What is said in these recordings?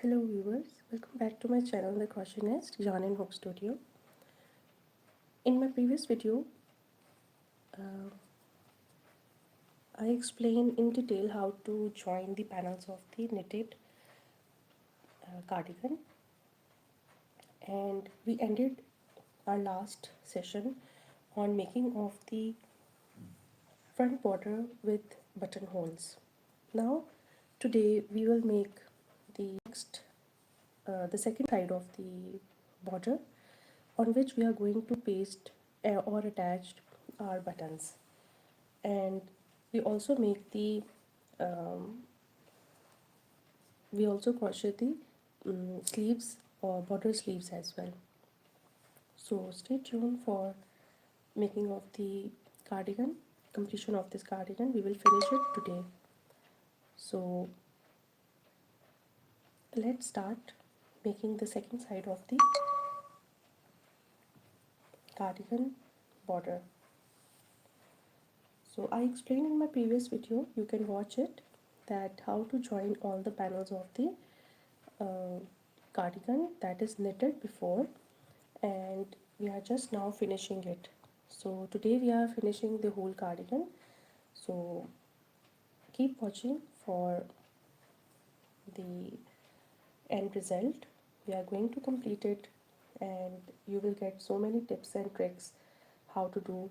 Hello viewers, welcome back to my channel The Crochet Nest, Yarn and Hook Studio. In my previous video, uh, I explained in detail how to join the panels of the knitted cardigan, and we ended our last session on making of the front border with buttonholes. Now today we will make the second side of the border, on which we are going to paste or attach our buttons, and we also make the we also crochet the sleeves or border sleeves as well. So stay tuned for making of the cardigan, completion of this cardigan. We will finish it today. So let's start making the second side of the cardigan border. So I explained in my previous video, you can watch it, that how to join all the panels of the cardigan that is knitted before, and we are just now finishing it. So today we are finishing the whole cardigan, so keep watching for the end result. We are going to complete it, and you will get so many tips and tricks how to do.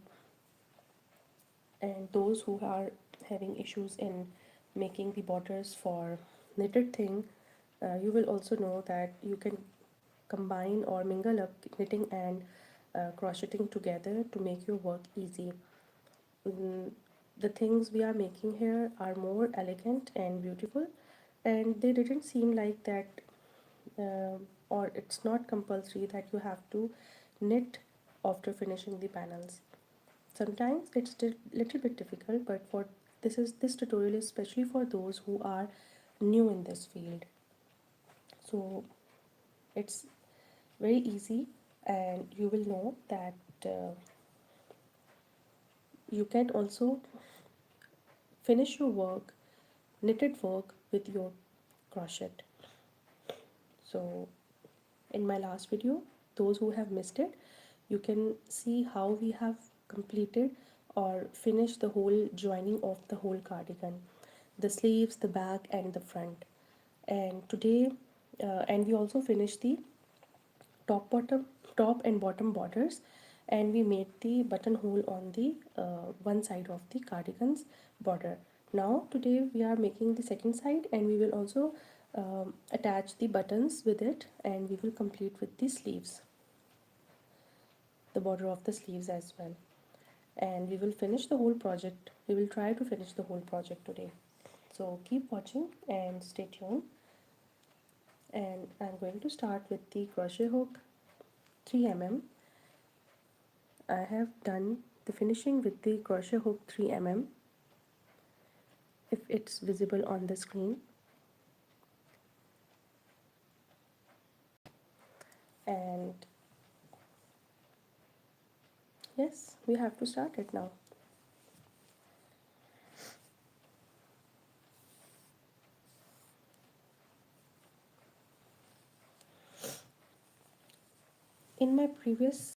And those who are having issues in making the borders for knitted thing, you will also know that you can combine or mingle up knitting and crocheting together to make your work easy. The things we are making here are more elegant and beautiful, and they didn't seem like that, or it's not compulsory that you have to knit after finishing the panels. Sometimes it's still little bit difficult, but for this tutorial is especially for those who are new in this field. So it's very easy, and you will know that you can also finish your work, knitted work, with your crochet. So in my last video, those who have missed it, you can see how we have completed or finished the whole joining of the whole cardigan, the sleeves, the back and the front. And today and we also finished the top and bottom borders, and we made the buttonhole on the one side of the cardigan's border. Now today we are making the second side, and we will also attach the buttons with it, and we will complete with the sleeves, the border of the sleeves as well. And we will finish the whole project. We will try to finish the whole project today. So keep watching and stay tuned. And I'm going to start with the crochet hook 3 mm. I have done the finishing with the crochet hook 3 mm, if it's visible on the screen. And yes, we have to start it now. In my previous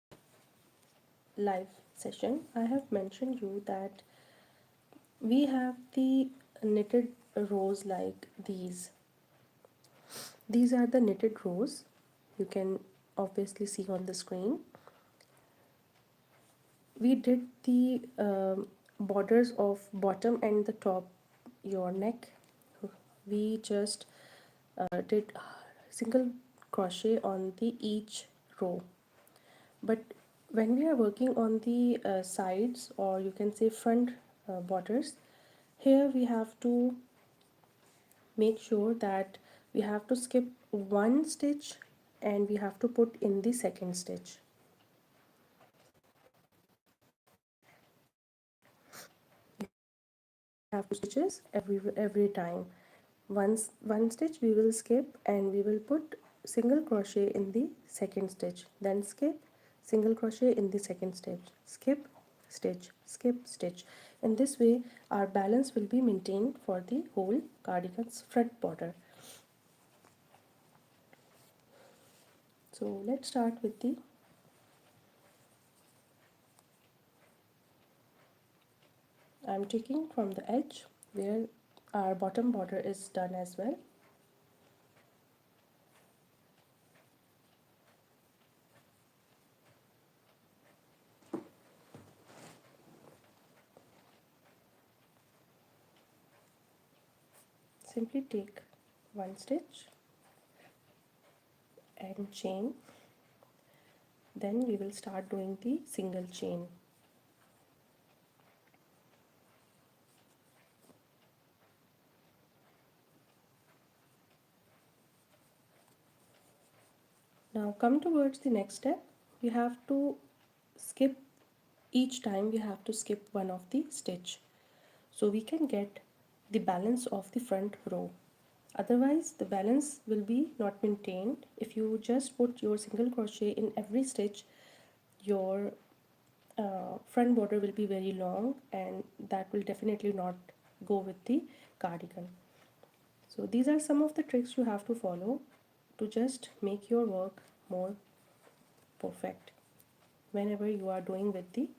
live session, I have mentioned you that we have the knitted rows like these. These are the knitted rows. You can obviously see on the screen. We did the borders of bottom and the top, your neck. We just did single crochet on the each row. But when we are working on the sides, or you can say front borders, here we have to make sure that we have to skip one stitch, and we have to put in the second stitch. We have two stitches every time. One stitch we will skip, and we will put single crochet in the second stitch, then skip, single crochet in the second stitch, skip, stitch, skip, stitch. In this way our balance will be maintained for the whole cardigan's front border. So let's start with the I'm taking from the edge where our bottom border is done as well. Simply take one stitch and chain, then we will start doing the single chain. Now come towards the next step. We have to skip each time, we have to skip one of the stitch so we can get the balance of the front row. Otherwise the balance will be not maintained. If you just put your single crochet in every stitch, your front border will be very long and that will definitely not go with the cardigan. So these are some of the tricks you have to follow to just make your work more perfect whenever you are doing with the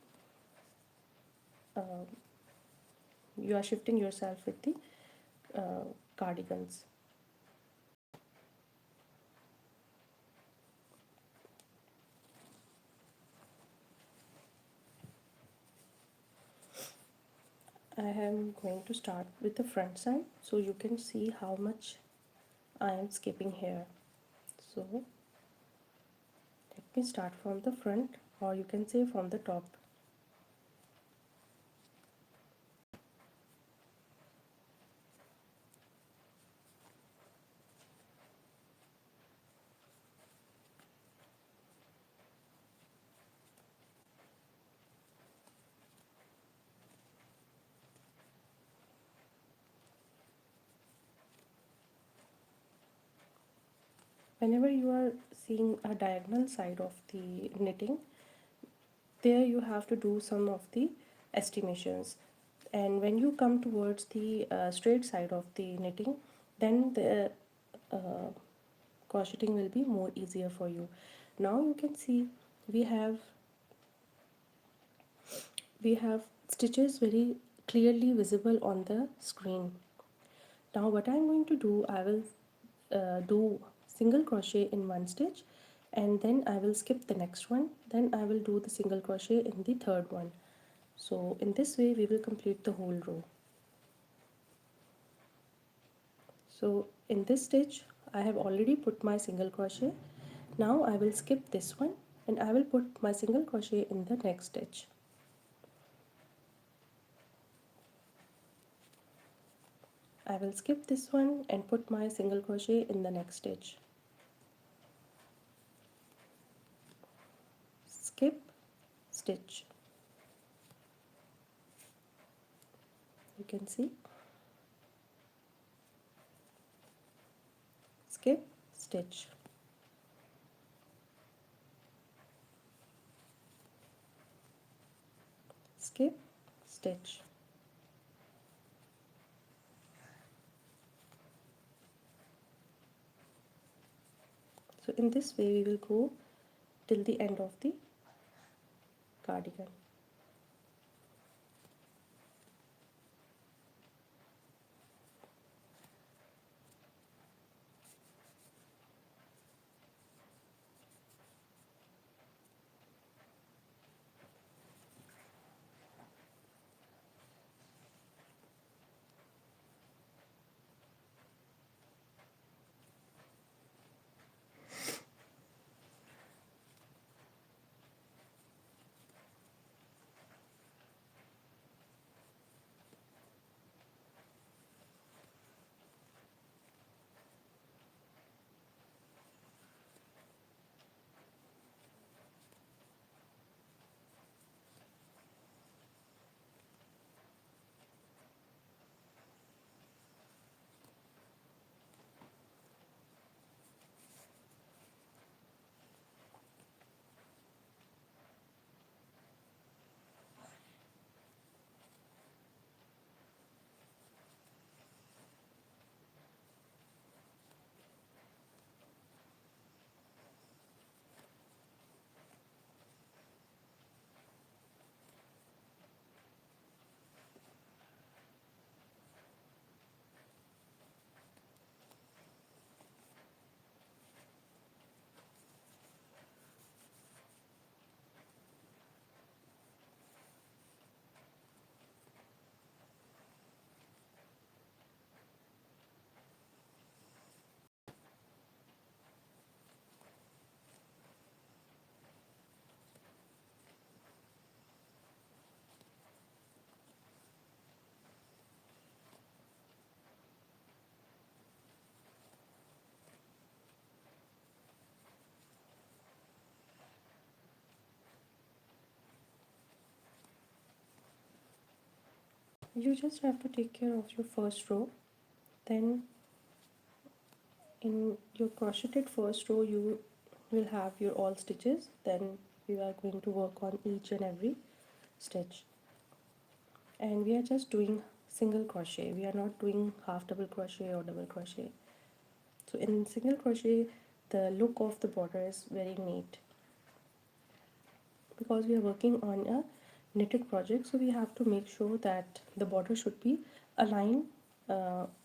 you are shifting yourself with the cardigans. I am going to start with the front side so you can see how much I am skipping here. So let me start from the front, or you can say from the top. Whenever you are seeing a diagonal side of the knitting, there you have to do some of the estimations, and when you come towards the straight side of the knitting, then the uh, crocheting will be more easier for you. Now you can see we have stitches very clearly visible on the screen. Now what I'm going to do, I will do single crochet in one stitch, and then I will skip the next one, then I will do the single crochet in the third one. So in this way we will complete the whole row. So in this stitch I have already put my single crochet. Now I will skip this one and I will put my single crochet in the next stitch. I will skip this one and put my single crochet in the next stitch. Skip, stitch. You can see. Skip, stitch. Skip, stitch. So in this way we will go till the end of the cardigan. You just have to take care of your first row. Then in your crocheted first row you will have your all stitches. Then we are going to work on each and every stitch, and we are just doing single crochet. We are not doing half double crochet or double crochet. So in single crochet the look of the border is very neat, because we are working on a knitted project, so we have to make sure that the border should be aligned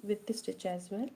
with the stitch as well.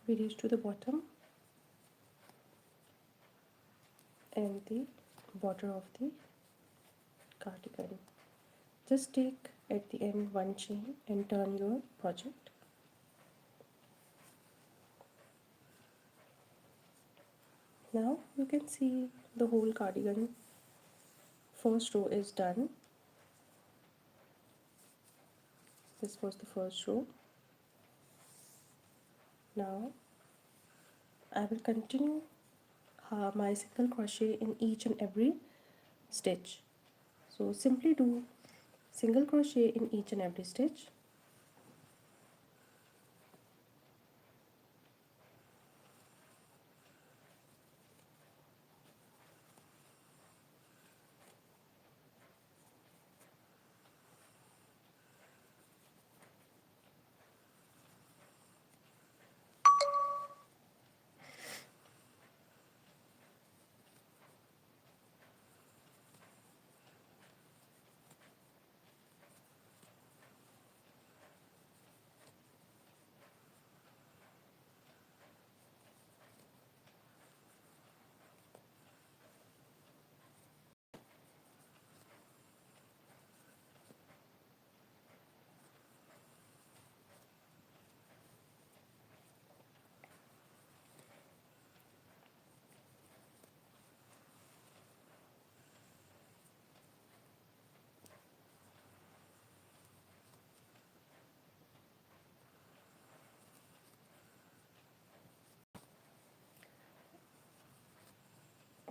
We reach to the bottom and the border of the cardigan. Just take at the end one chain and turn your project. Now you can see the whole cardigan first row is done. This was the first row. Now I will continue my single crochet in each and every stitch. So simply do single crochet in each and every stitch.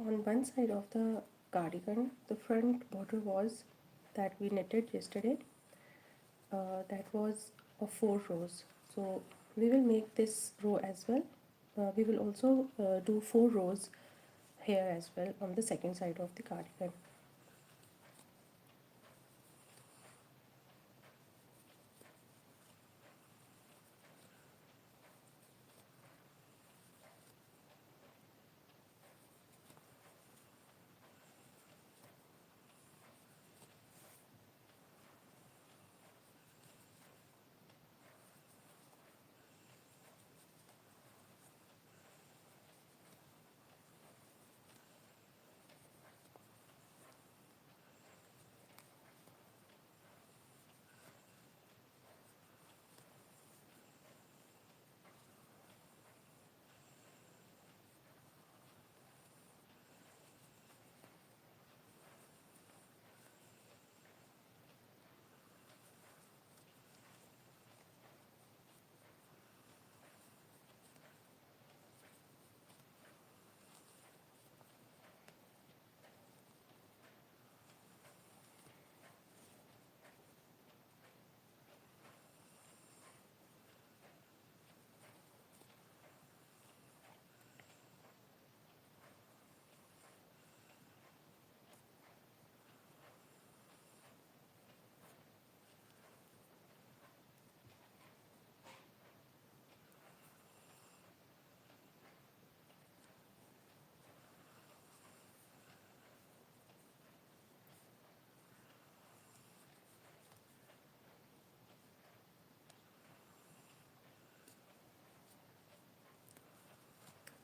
On one side of the cardigan, the front border was that we knitted yesterday, that was of 4 rows. So we will make this row as well. We will also do 4 rows here as well on the second side of the cardigan.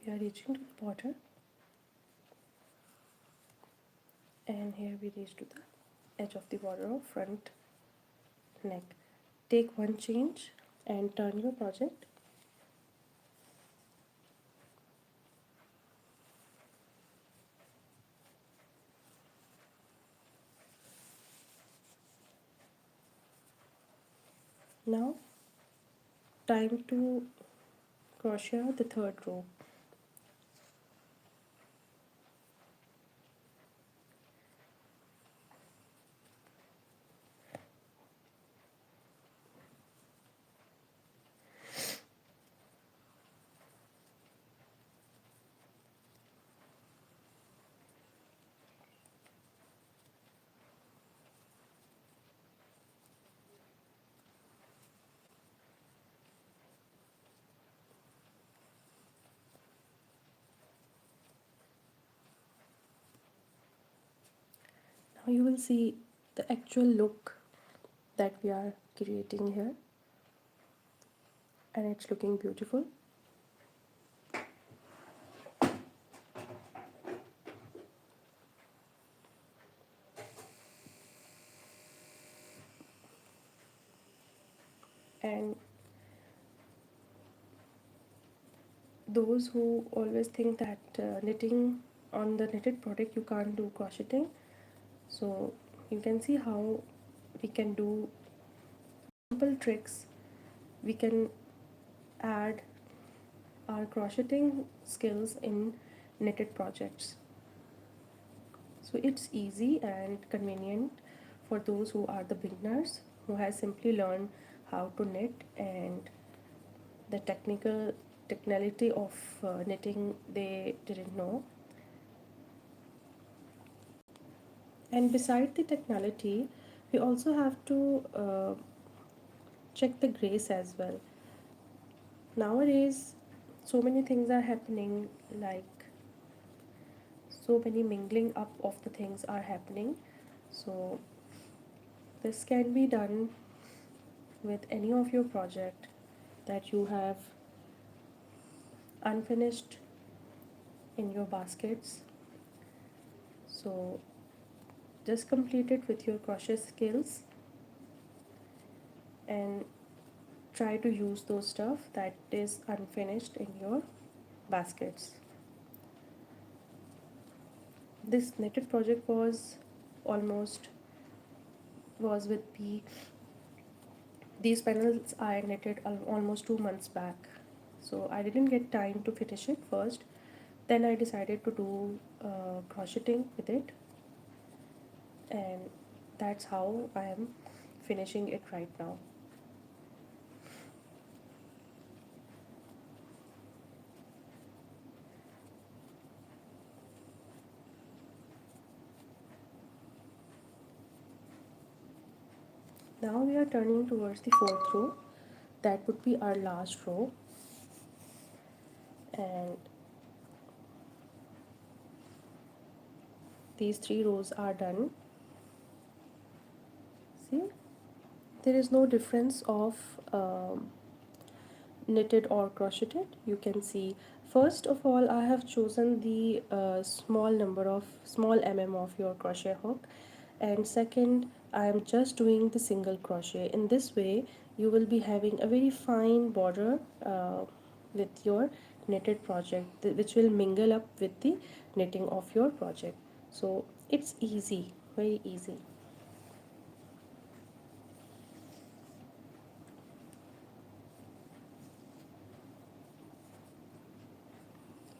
we are reaching to the border, and here we reach to the edge of the border of front neck. Take one change and turn your project. Now time to crochet the third row. Now you will see the actual look that we are creating here, and it's looking beautiful. And those who always think that knitting on the knitted product you can't do crocheting, so you can see how we can do simple tricks. We can add our crocheting skills in knitted projects. So it's easy and convenient for those who are the beginners, who has simply learned how to knit, and the technicality of knitting they didn't know. And beside the technicality, we also have to check the grace as well. Nowadays, so many things are happening, like so many mingling up of the things are happening. So this can be done with any of your project that you have unfinished in your baskets. So just complete it with your crochet skills and try to use those stuff that is unfinished in your baskets. This knitted project almost was with these panels I knitted almost 2 months back, so I didn't get time to finish it first. Then I decided to do crocheting with it, and that's how I am finishing it right now. Now we are turning towards the fourth row. That would be our last row, and these 3 rows are done. See, there is no difference of knitted or crocheted. You can see, first of all, I have chosen the small of your crochet hook, and second, I am just doing the single crochet. In this way you will be having a very fine border with your knitted project, which will mingle up with the knitting of your project. So it's easy, very easy.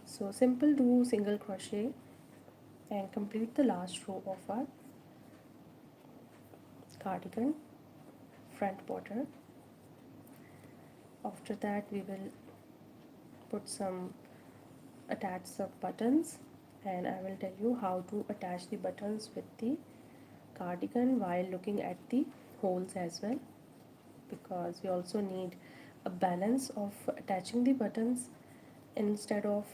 So simple, do single crochet and complete the last row of our cardigan front border. After that we will attach some buttons, and I will tell you how to attach the buttons with the cardigan while looking at the holes as well, because we also need a balance of attaching the buttons instead of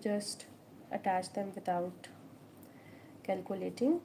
just attach them without calculating.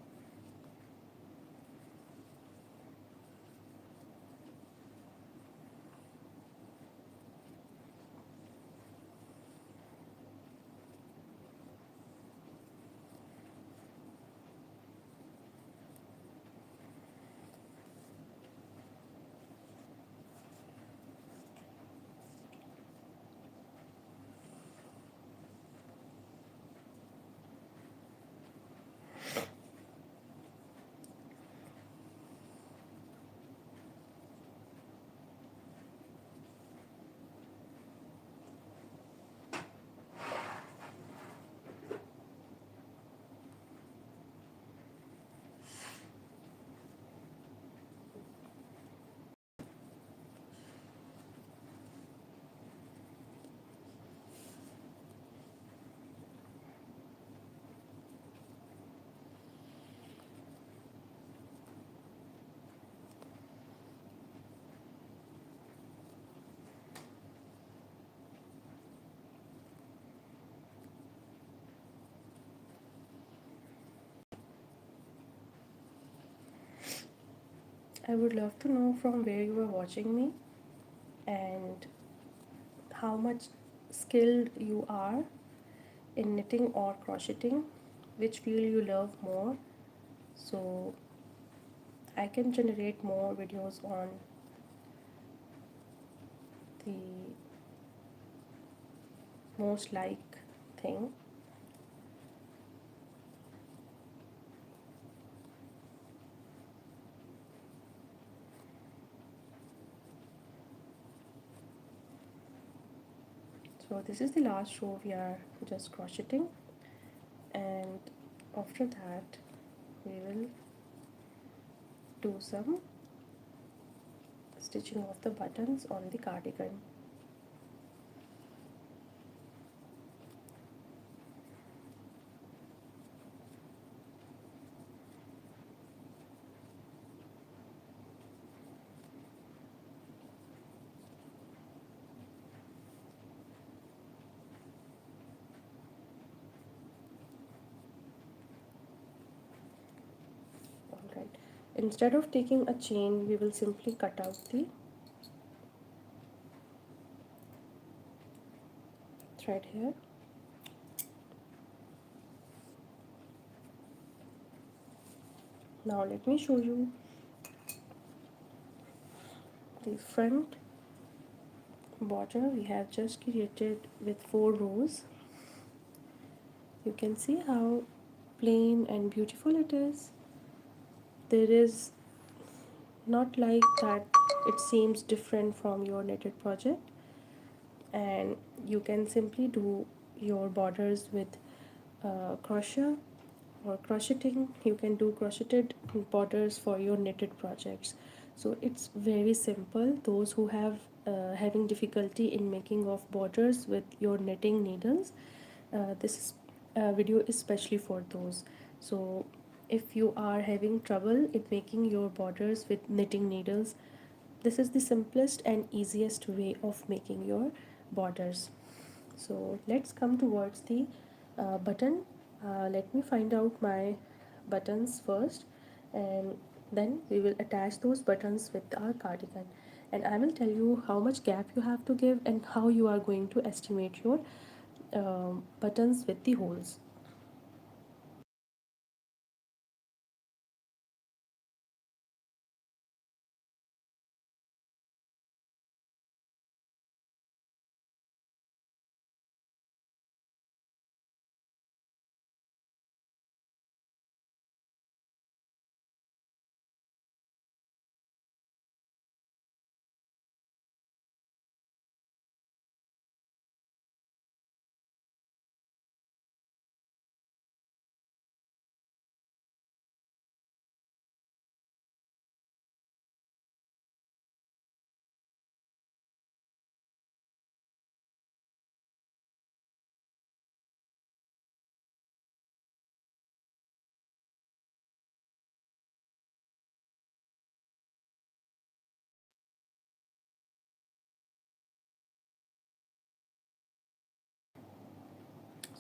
I would love to know from where you are watching me and how much skilled you are in knitting or crocheting, which field you love more, so I can generate more videos on the most like thing. So this is the last row we are just crocheting, and after that we will do some stitching of the buttons on the cardigan. Alright, instead of taking a chain, we will simply cut out the thread here. Now let me show you the front border we have just created with 4 rows. You can see how plain and beautiful it is. There is not like that it seems different from your knitted project, and you can simply do your borders with crochet or crocheting. You can do crocheted borders for your knitted projects, so it's very simple. Those who have having difficulty in making of borders with your knitting needles, this video is especially for those. So if you are having trouble in making your borders with knitting needles, this is the simplest and easiest way of making your borders. So let's come towards the button. Let me find out my buttons first, and then we will attach those buttons with our cardigan, and I will tell you how much gap you have to give and how you are going to estimate your buttons with the holes.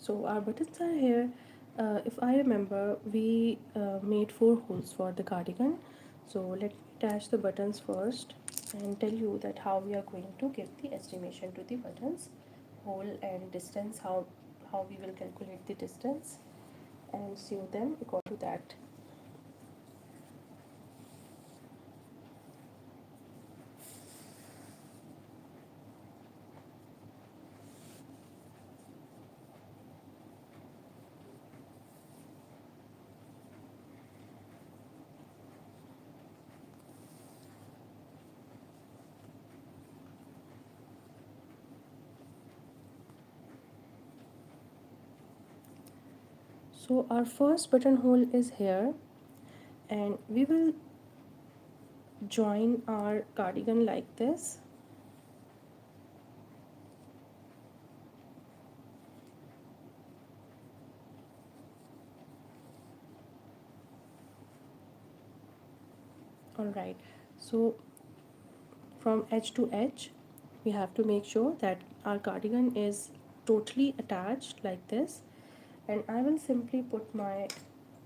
So our buttons are here. If I remember, we made 4 holes for the cardigan. So let me attach the buttons first and tell you that how we are going to give the estimation to the buttons, hole and distance, how we will calculate the distance and sew them according to that. So our first buttonhole is here, and we will join our cardigan like this. Alright, so from edge to edge we have to make sure that our cardigan is totally attached like this, and I will simply put my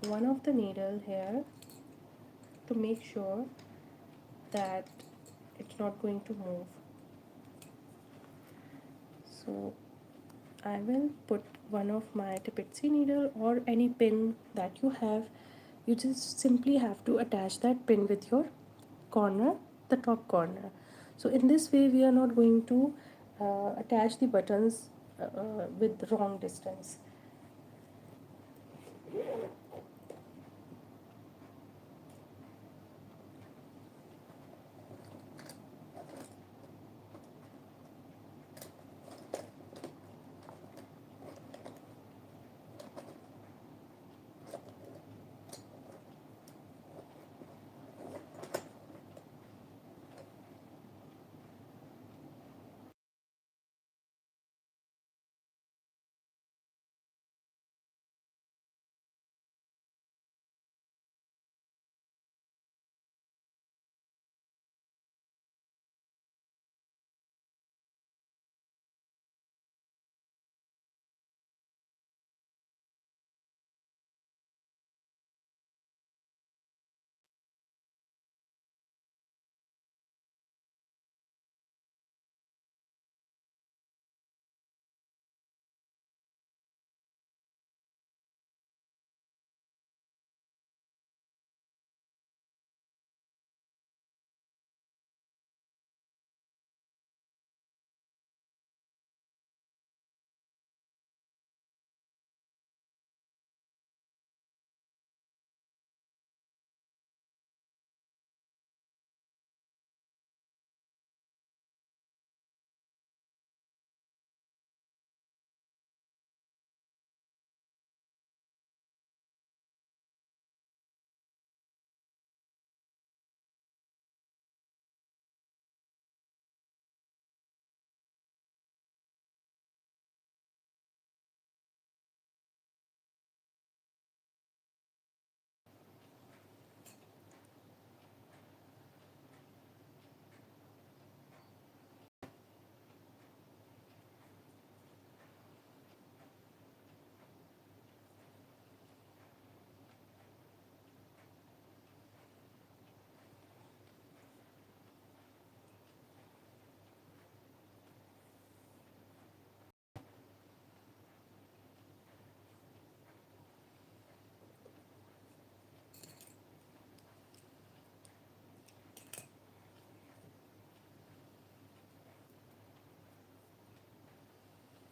one of the needle here to make sure that it's not going to move. So I will put one of my tipitsy needle or any pin that you have. You just simply have to attach that pin with your corner, the top corner. So in this way we are not going to attach the buttons with the wrong distance.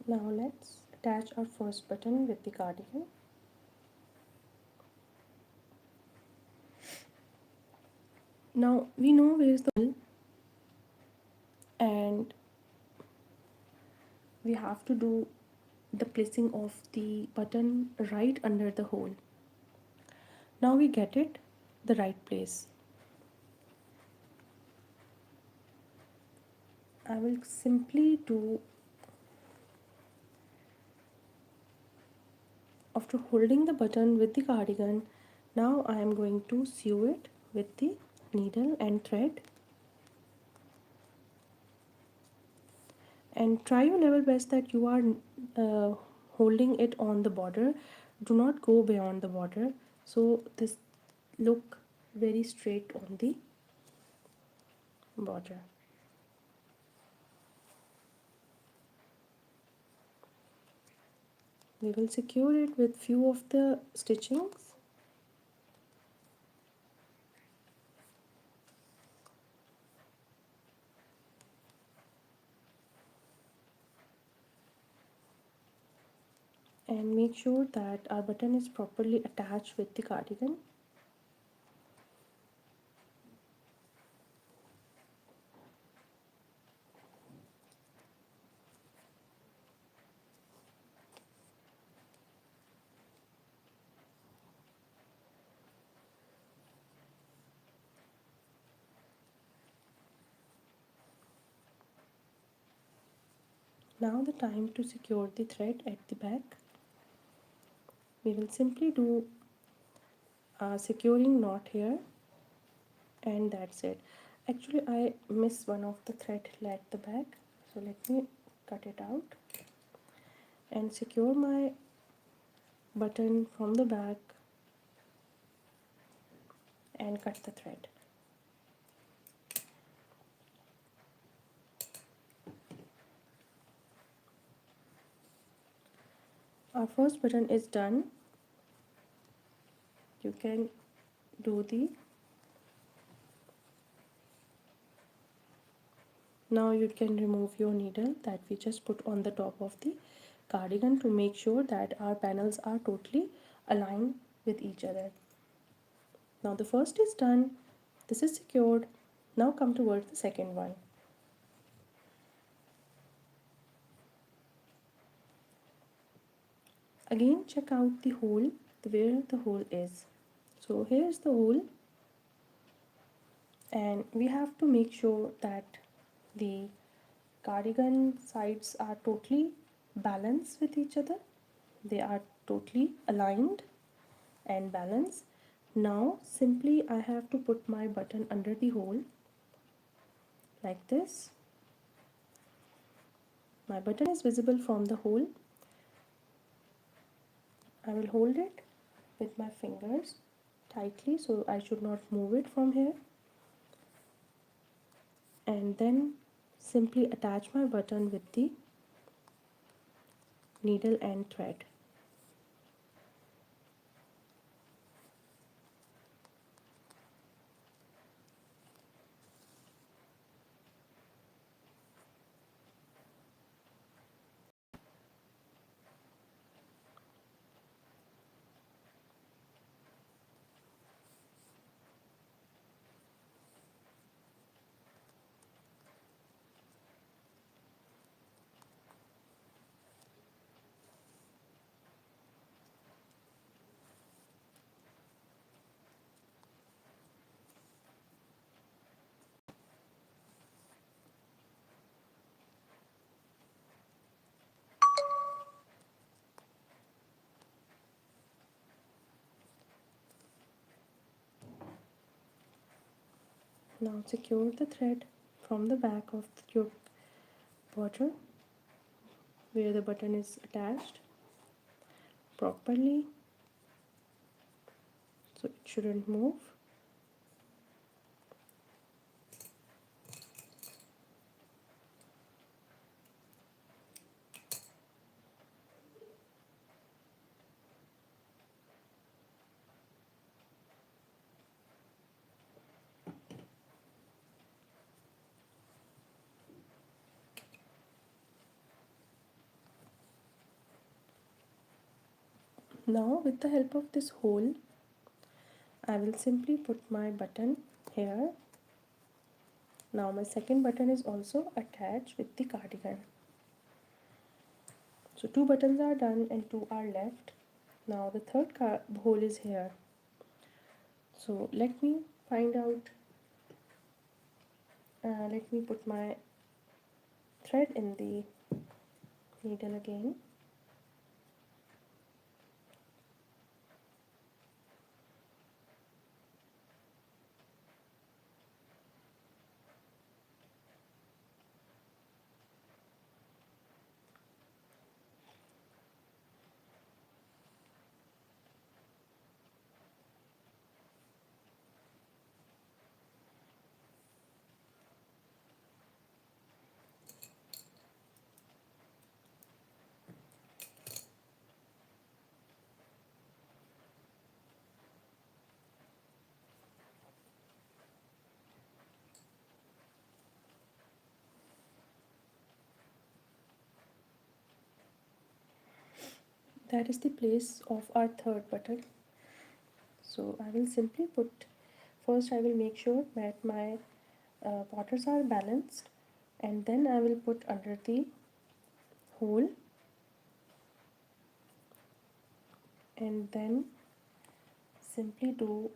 Now let's attach our first button with the cardigan. Now we know where is the hole, and we have to do the placing of the button right under the hole. Now we get it the right place. I will simply do, after holding the button with the cardigan, now I am going to sew it with the needle and thread, and try your level best that you are holding it on the border. Do not go beyond the border, so this look very straight on the border. We will secure it with few of the stitchings. And make sure that our button is properly attached with the cardigan. Now the time to secure the thread at the back. We will simply do a securing knot here, and that's it. Actually I missed one of the thread at the back, so let me cut it out and secure my button from the back and cut the thread. our first button is done, you can do the now you can remove your needle that we just put on the top of the cardigan to make sure that our panels are totally aligned with each other. Now the first is done, this is secured. Now come towards the second one. Again check out the hole, where the hole is. So here's the hole, and we have to make sure that the cardigan sides are totally balanced with each other. They are totally aligned and balanced. Now simply I have to put my button under the hole like this. My button is visible from the hole. I will hold it with my fingers tightly so I should not move it from here, and then simply attach my button with the needle and thread. Now secure the thread from the back of your border where the button is attached properly so it shouldn't move. Now with the help of this hole, I will simply put my button here. Now my second button is also attached with the cardigan. So two buttons are done and two are left. Now the third hole is here. So let me find out, let me put my thread in the needle again. That is the place of our third button. So I will simply put, first I will make sure that my borders are balanced, and then I will put under the hole, and then simply do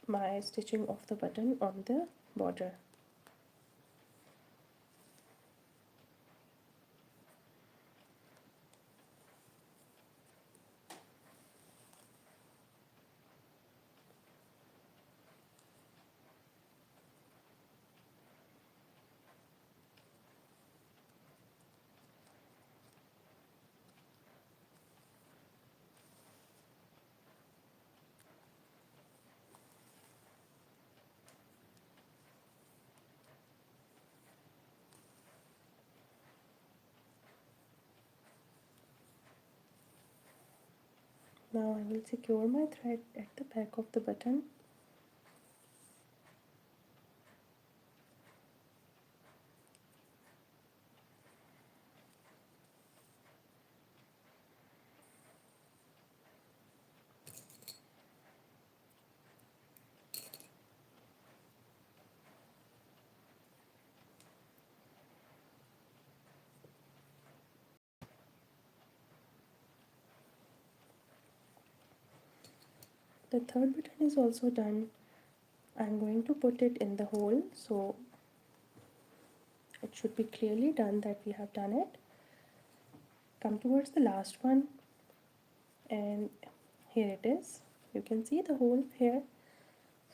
my stitching of the button on the border. Now I will secure my thread at the back of the button. The third button is also done. I'm going to put it in the hole, so it should be clearly done that we have done it. Come towards the last one, and here it is. You can see the hole here.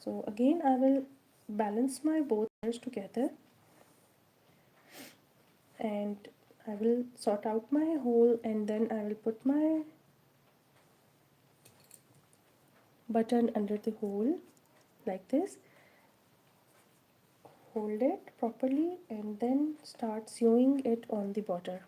So again I will balance my both layers together, and I will sort out my hole, and then I will put my button under the hole like this. Hold it properly and then start sewing it on the border.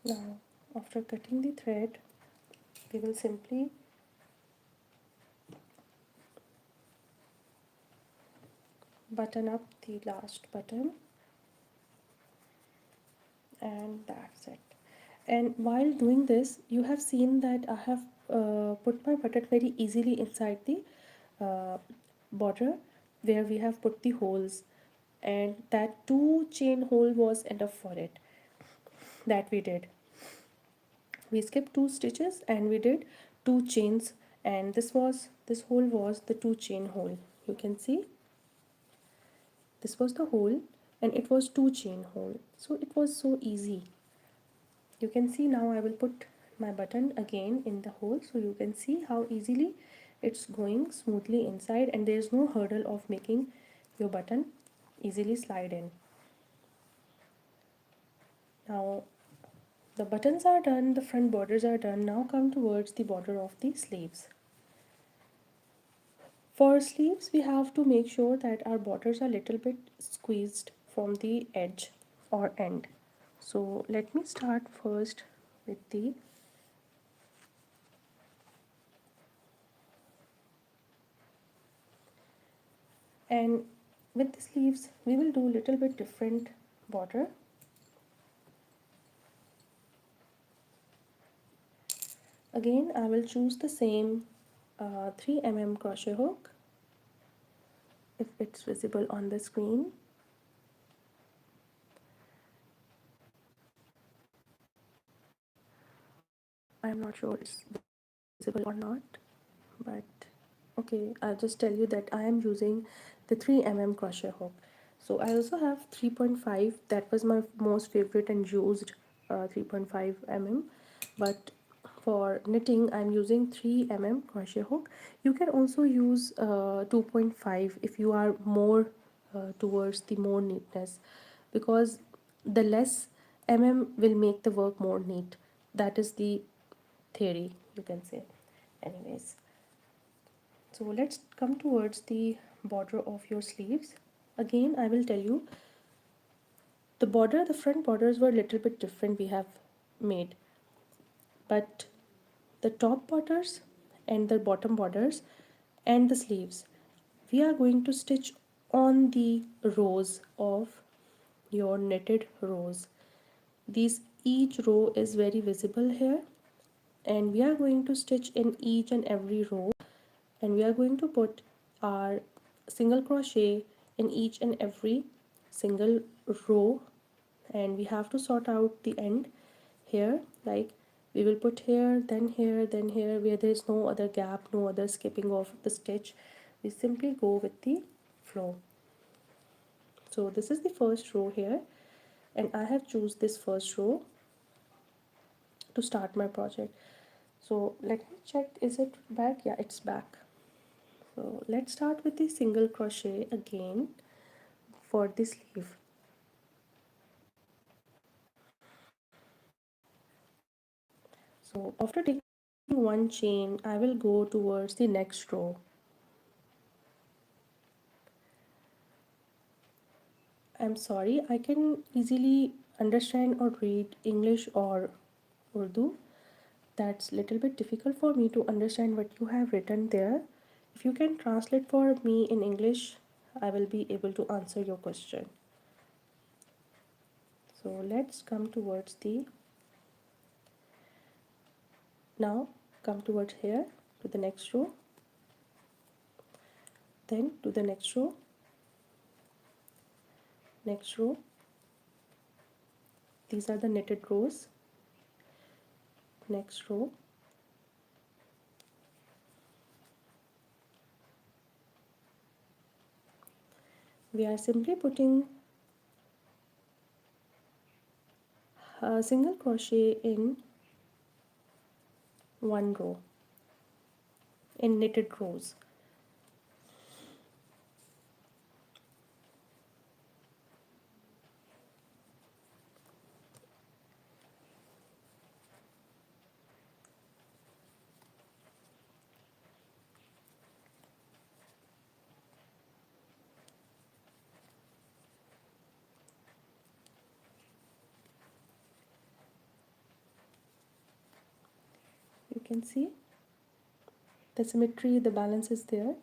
Now, after cutting the thread, we will simply button up the last button, and that's it. And while doing this, you have seen that I have put my button very easily inside the border where we have put the holes, and that 2 chain hole was enough for it. That we did. We skipped 2 stitches and we did 2 chains, and this hole was the 2 chain hole. You can see this was the hole and it was 2 chain hole, so it was so easy. You can see now I will put my button again in the hole, so you can see how easily it's going smoothly inside, and there is no hurdle of making your button easily slide in. Now the buttons are done, the front borders are done. Now come towards the border of the sleeves. For sleeves, we have to make sure that our borders are little bit squeezed from the edge or end. So let me start first with the and with the sleeves we will do little bit different border. Again I will choose the same 3 mm crochet hook, if it's visible on the screen. I'm not sure it's visible or not, but okay, I'll just tell you that I am using the 3 mm crochet hook. So I also have 3.5, that was my most favorite and used 3.5 mm, but for knitting I'm using 3 mm crochet hook. You can also use 2.5 if you are more towards the more neatness, because the less will make the work more neat. That is the theory, you can say. Anyways, so let's come towards the border of your sleeves. Again I will tell you, the front borders were a little bit different we have made, but the top borders and the bottom borders and the sleeves, we are going to stitch on the rows of your knitted rows. These each row is very visible here, and we are going to stitch in each and every row, and we are going to put our single crochet in each and every single row and we have to sort out the end here, like we will put here, then here, then here, where there is no other gap, no other skipping of the stitch. We simply go with the flow. So this is the first row here, and I have choose this first row to start my project. So let me check, is it back? Yeah, it's back. So let's start with the single crochet again for the sleeve. So after taking one chain, I will go towards the next row. I'm sorry, I can easily understand or read English or Urdu. That's little bit difficult for me to understand what you have written there. If you can translate for me in English, I will be able to answer your question. So let's come towards the, now come towards here to the next row, then to the next row, next row. These are the knitted rows, next row, we are simply putting a single crochet in one row in knitted rows. You can see the symmetry, the balance is there.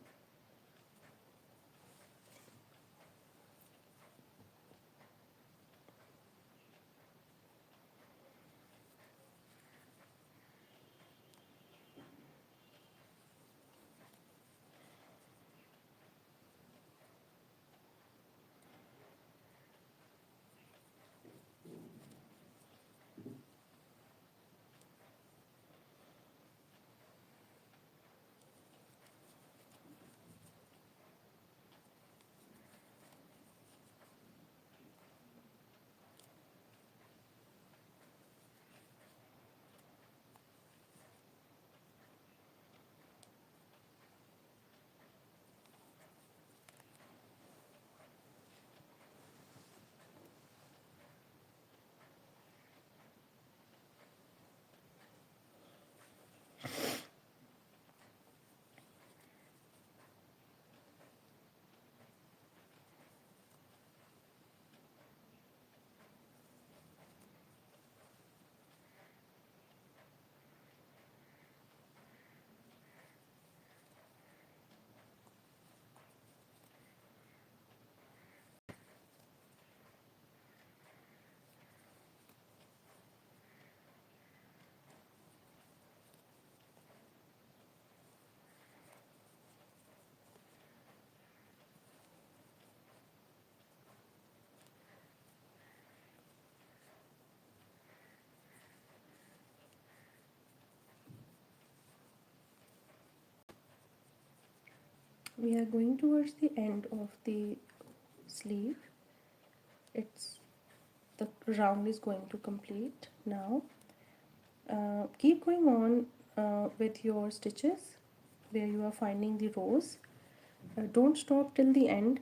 We are going towards the end of the sleeve. It's the round is going to complete now. Keep going on with your stitches where you are finding the rows. Don't stop till the end,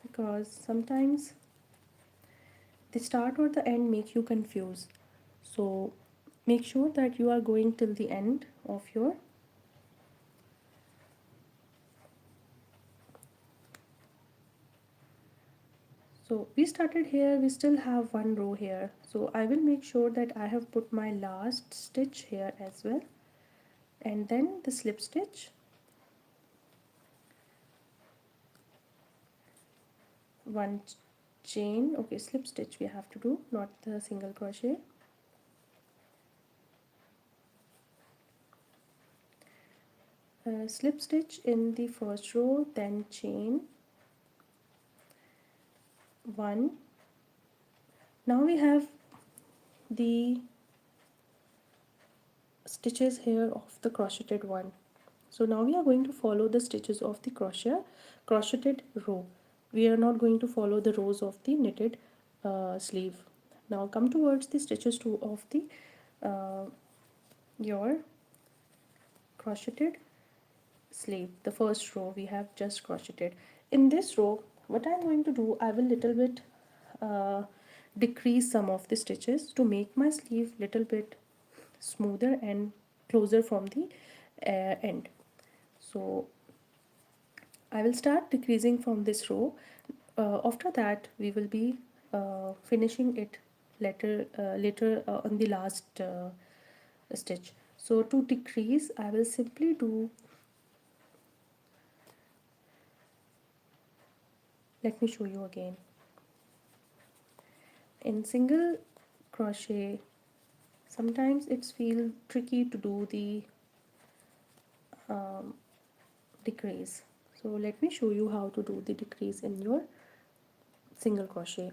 because sometimes the start or the end make you confused. So make sure that you are going till the end of your, so we started here, we still have one row here, so I will make sure that I have put my last stitch here as well, and then the slip stitch, one chain, okay, slip stitch we have to do, not the single crochet. Slip stitch in the first row, then chain, one, Now we have the stitches here of the crocheted one. So now we are going to follow the stitches of the crocheted row. We are not going to follow the rows of the knitted sleeve. Now come towards the stitches of the your crocheted sleeve. The first row we have just crocheted. In this row, what I'm going to do, I will little bit uh, decrease some of the stitches to make my sleeve little bit smoother and closer from the end. So I will start decreasing from this row. After that we will be finishing it later on the last stitch. So to decrease, I will simply do, let me show you again. In single crochet, sometimes it's feel tricky to do the decrease. So let me show you how to do the decrease in your single crochet.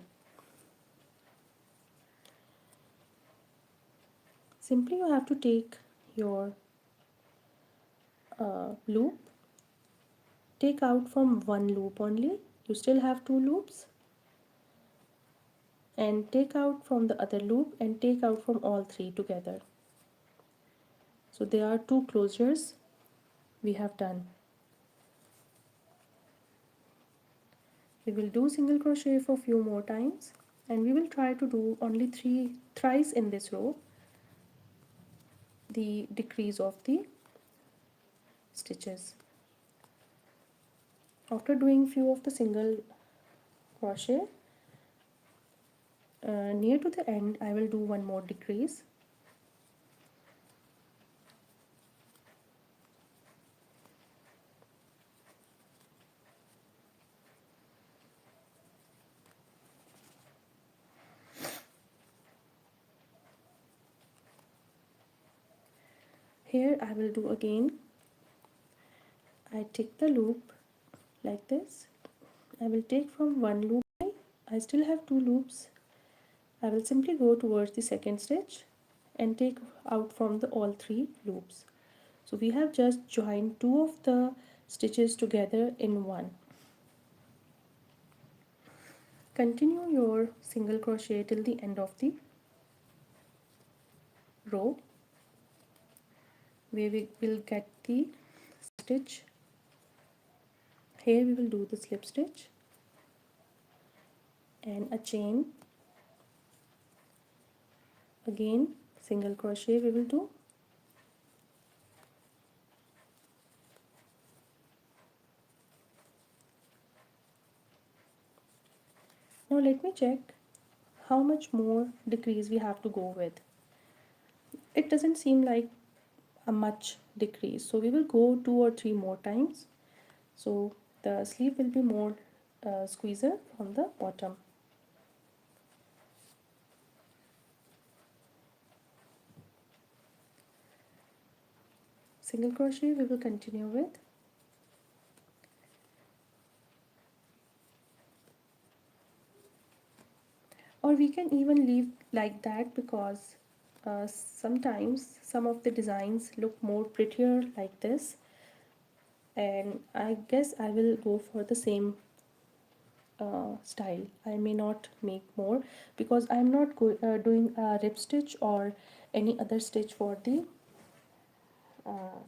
Simply you have to take your loop, take out from one loop only, you still have two loops, and take out from the other loop and take out from all three together. So there are two closures we have done. We will do single crochet for few more times, and we will try to do only thrice in this row the decrease of the stitches. After doing few of the single crochet, near to the end I will do one more decrease. Here I will do again, I take the loop like this, I will take from one loop, I still have two loops, I will simply go towards the second stitch and take out from the all three loops. So we have just joined two of the stitches together in one. Continue your single crochet till the end of the row where we will get the stitch. Here we will do the slip stitch and a chain, again single crochet we will do, now let me check how much more decrease we have to go with. It doesn't seem like a much decrease, so we will go 2 or 3 more times, so the sleeve will be more squeezer from the bottom. Single crochet we will continue with, or we can even leave like that because sometimes some of the designs look more prettier like this, and I guess I will go for the same style. I may not make more because I'm not doing a rib stitch or any other stitch for the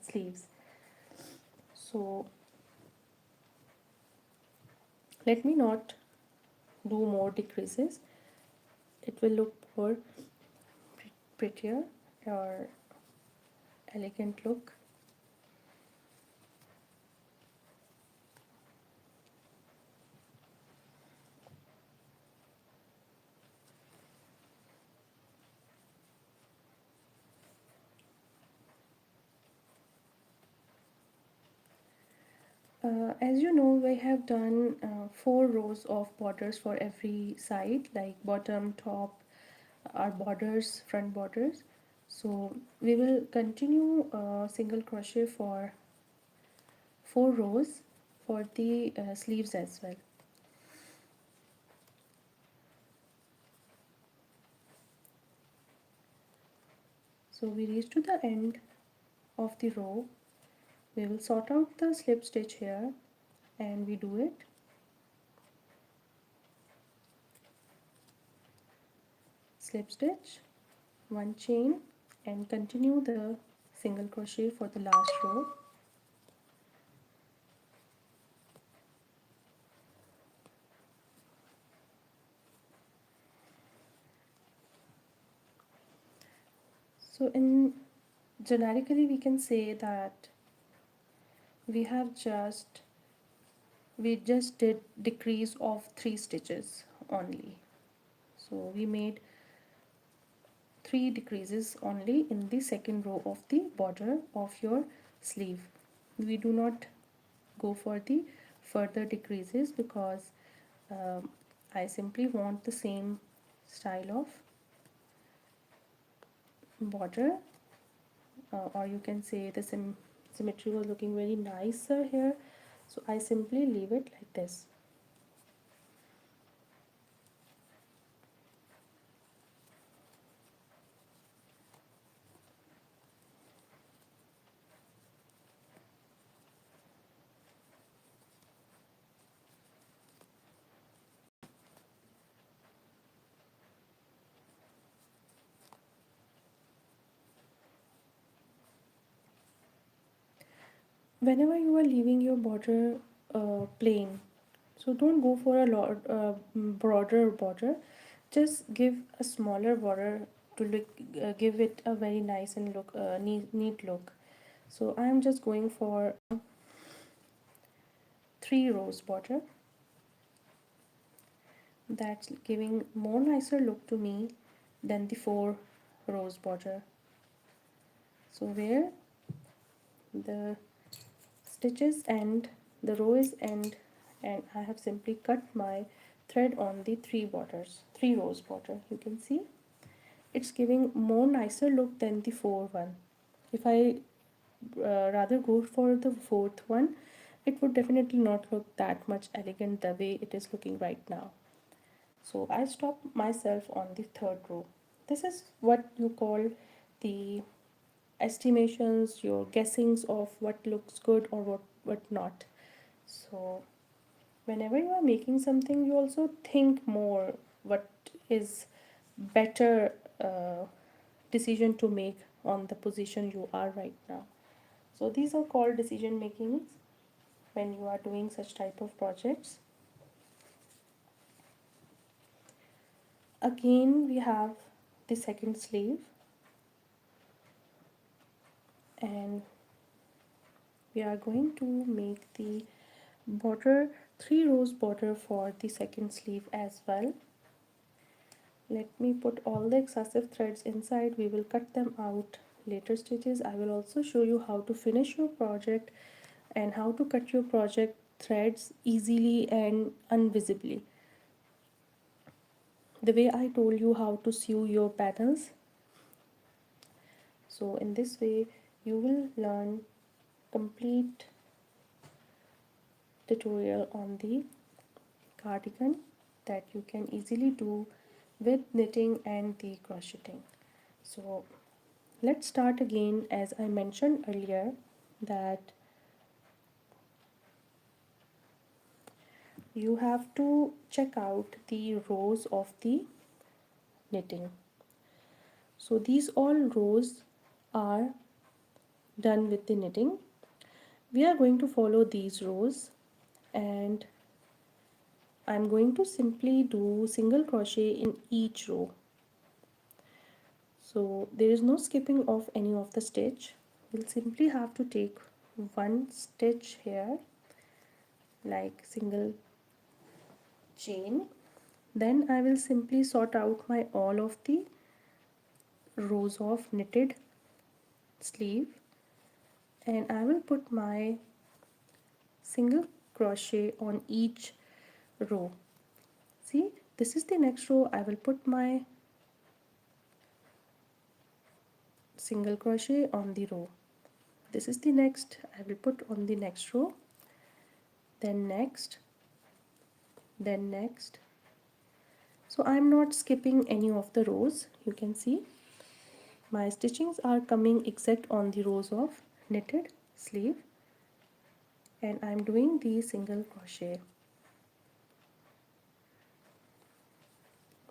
sleeves. So let me not do more decreases, it will look more prettier or elegant look. As you know, we have done 4 rows of borders for every side, like bottom, top, our borders, front borders. So we will continue single crochet for 4 rows for the sleeves as well. So we reach to the end of the row. We will sort out the slip stitch here and we do it. Slip stitch, one chain, and continue the single crochet for the last row. So in generically we can say that we just did decrease of 3 stitches only. So we made 3 decreases only in the second row of the border of your sleeve. We do not go for the further decreases because I simply want the same style of border, or you can say the symmetry was looking very nicer here, so I simply leave it like this. Whenever you are leaving your border plain, so don't go for a lot broader border, just give a smaller border to look give it a very nice and neat look. So I am just going for 3 rows border. That's giving more nicer look to me than the 4 rows border. So where the stitches end, the row is end, and I have simply cut my thread on the 3 rows border. You can see it's giving more nicer look than the 4 one. If I rather go for the 4th one, it would definitely not look that much elegant the way it is looking right now. So I stop myself on the 3rd row. This is what you call the estimations, your guessings of what looks good or what not. So whenever you are making something, you also think more what is better decision to make on the position you are right now. So these are called decision makings when you are doing such type of projects. Again we have the second sleeve, and we are going to make the border 3 rows border for the second sleeve as well. Let me put all the excessive threads inside. We will cut them out later stages. I will also show you how to finish your project and how to cut your project threads easily and invisibly, the way I told you how to sew your panels. So in this way you will learn complete tutorial on the cardigan that you can easily do with knitting and the crocheting. So let's start again. As I mentioned earlier that you have to check out the rows of the knitting. So these all rows are done with the knitting. We are going to follow these rows, and I'm going to simply do single crochet in each row. So there is no skipping of any of the stitch. We'll simply have to take one stitch here, like single chain. Then I will simply sort out my all of the rows of knitted sleeve, and I will put my single crochet on each row. See, this is the next row. I will put my single crochet on the row. This is the next. I will put on the next row, then next, then next. So I'm not skipping any of the rows. You can see my stitchings are coming exact on the rows of knitted sleeve, and I'm doing the single crochet.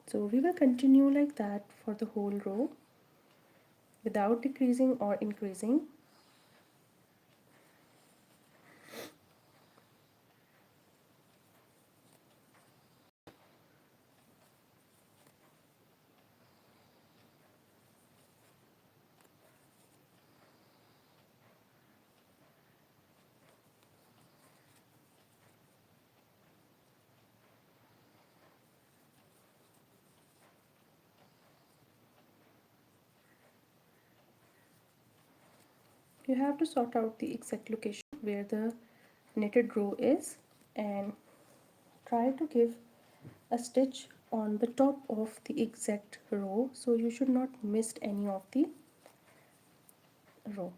So we will continue like that for the whole row without decreasing or increasing. You have to sort out the exact location where the knitted row is and try to give a stitch on the top of the exact row, so you should not miss any of the row.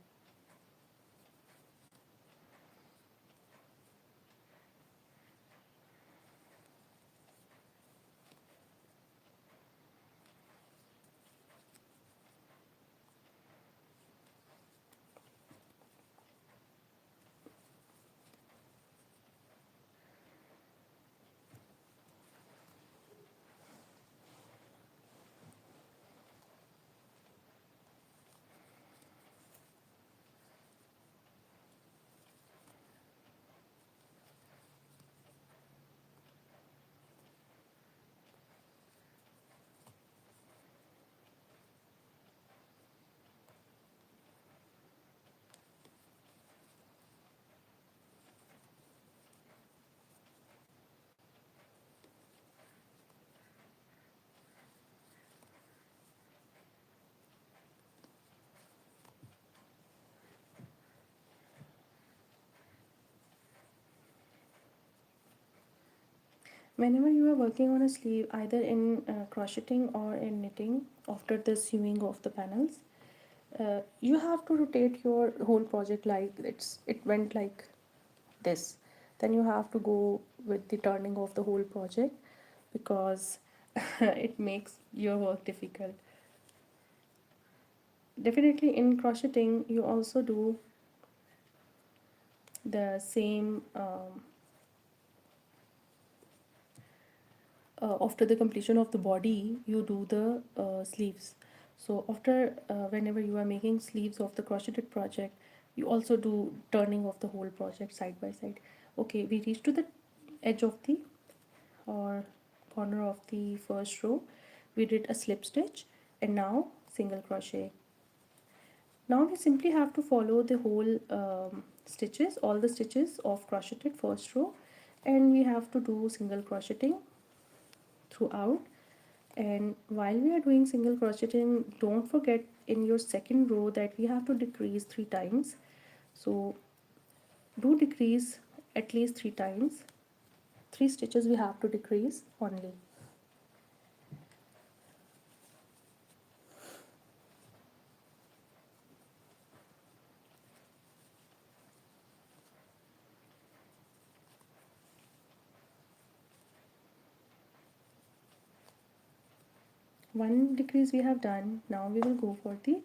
Whenever you are working on a sleeve, either in crocheting or in knitting, after the sewing of the panels, you have to rotate your whole project like it went like this. Then you have to go with the turning of the whole project, because it makes your work difficult. Definitely in crocheting, you also do the same. After the completion of the body, you do the sleeves. So after whenever you are making sleeves of the crocheted project, you also do turning of the whole project side by side. Okay, we reach to the edge of the or corner of the first row. We did a slip stitch and now single crochet. Now we simply have to follow the whole stitches, all the stitches of crocheted first row, and we have to do single crocheting throughout. And while we are doing single crocheting, don't forget in your second row that we have to decrease 3 times. So do decrease at least 3 times. 3 stitches we have to decrease only. One decrease we have done. Now we will go for the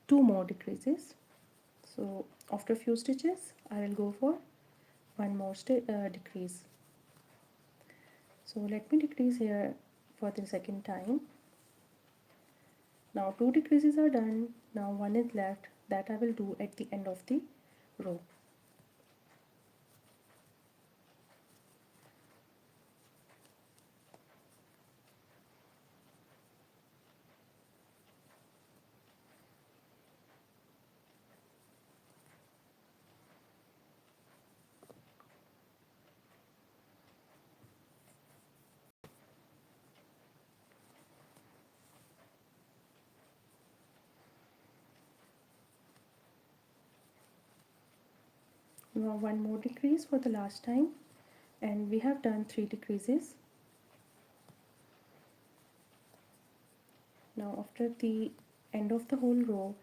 2 more decreases. So after few stitches I will go for one more decrease. So let me decrease here for the second time. Now 2 decreases are done. Now one is left, that I will do at the end of the row. Now one more decrease for the last time, and we have done 3 decreases. Now after the end of the whole row,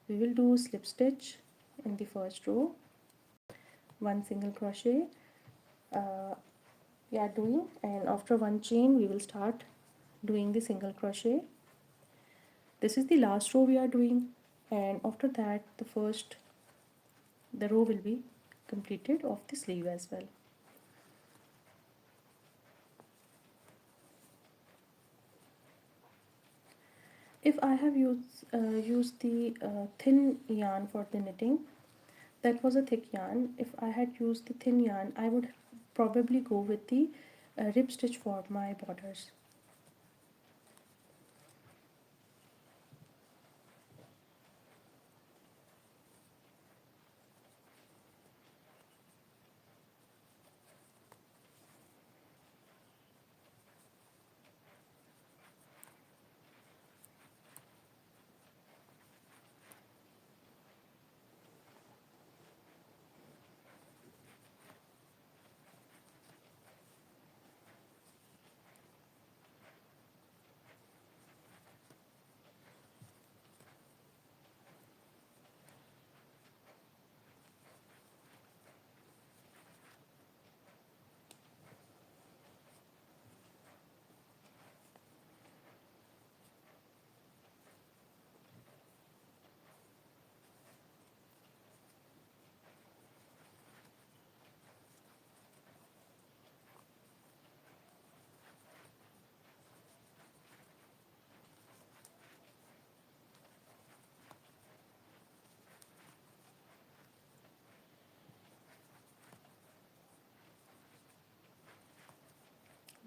we will do slip stitch in the first row, one single crochet we are doing, and after one chain we will start doing the single crochet. This is the last row we are doing, and after that the row will be completed of the sleeve as well. If I have used the thin yarn for the knitting, that was a thick yarn. If I had used the thin yarn, I would probably go with the rib stitch for my borders.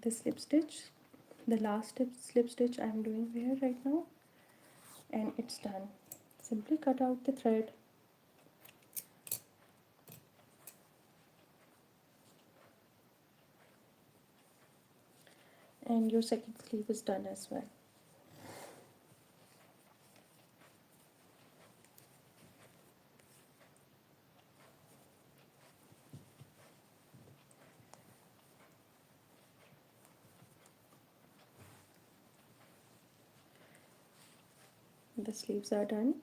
This slip stitch, the last slip stitch I am doing here right now, and it's done. Simply cut out the thread and your second sleeve is done as well. The sleeves are done,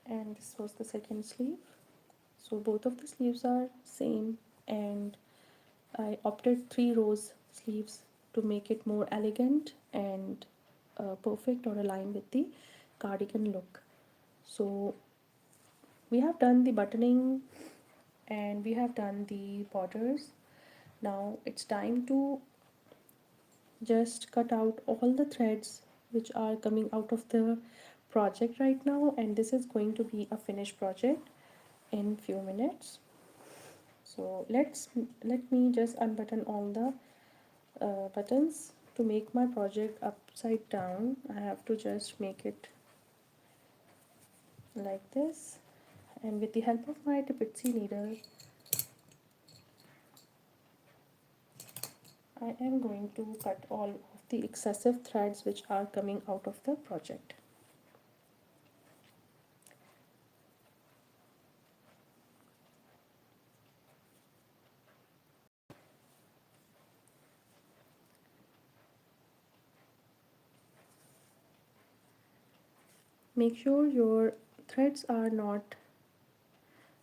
and this was the second sleeve. So both of the sleeves are same, and I opted 3 rows sleeves to make it more elegant and perfect or aligned with the cardigan look. So we have done the buttoning and we have done the borders. Now it's time to just cut out all the threads which are coming out of the project right now, and this is going to be a finished project in few minutes. So let me just unbutton all the buttons. To make my project upside down, I have to just make it like this, and with the help of my Tipitsy needle I am going to cut all of the excessive threads which are coming out of the project. Make sure your threads are not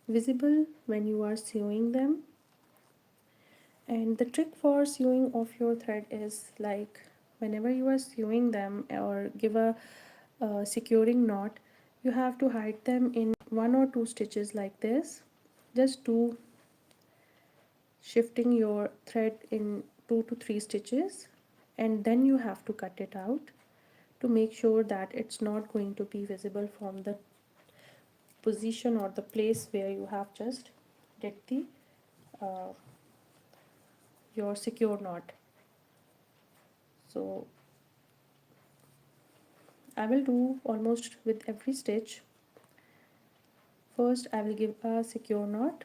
visible when you are sewing them. And the trick for sewing of your thread is, like, whenever you are sewing them or give a securing knot, you have to hide them in 1 or 2 stitches like this. Just do shifting your thread in 2 to 3 stitches, and then you have to cut it out to make sure that it's not going to be visible from the position or the place where you have just did the uh, your secure knot. So I will do almost with every stitch. First I will give a secure knot,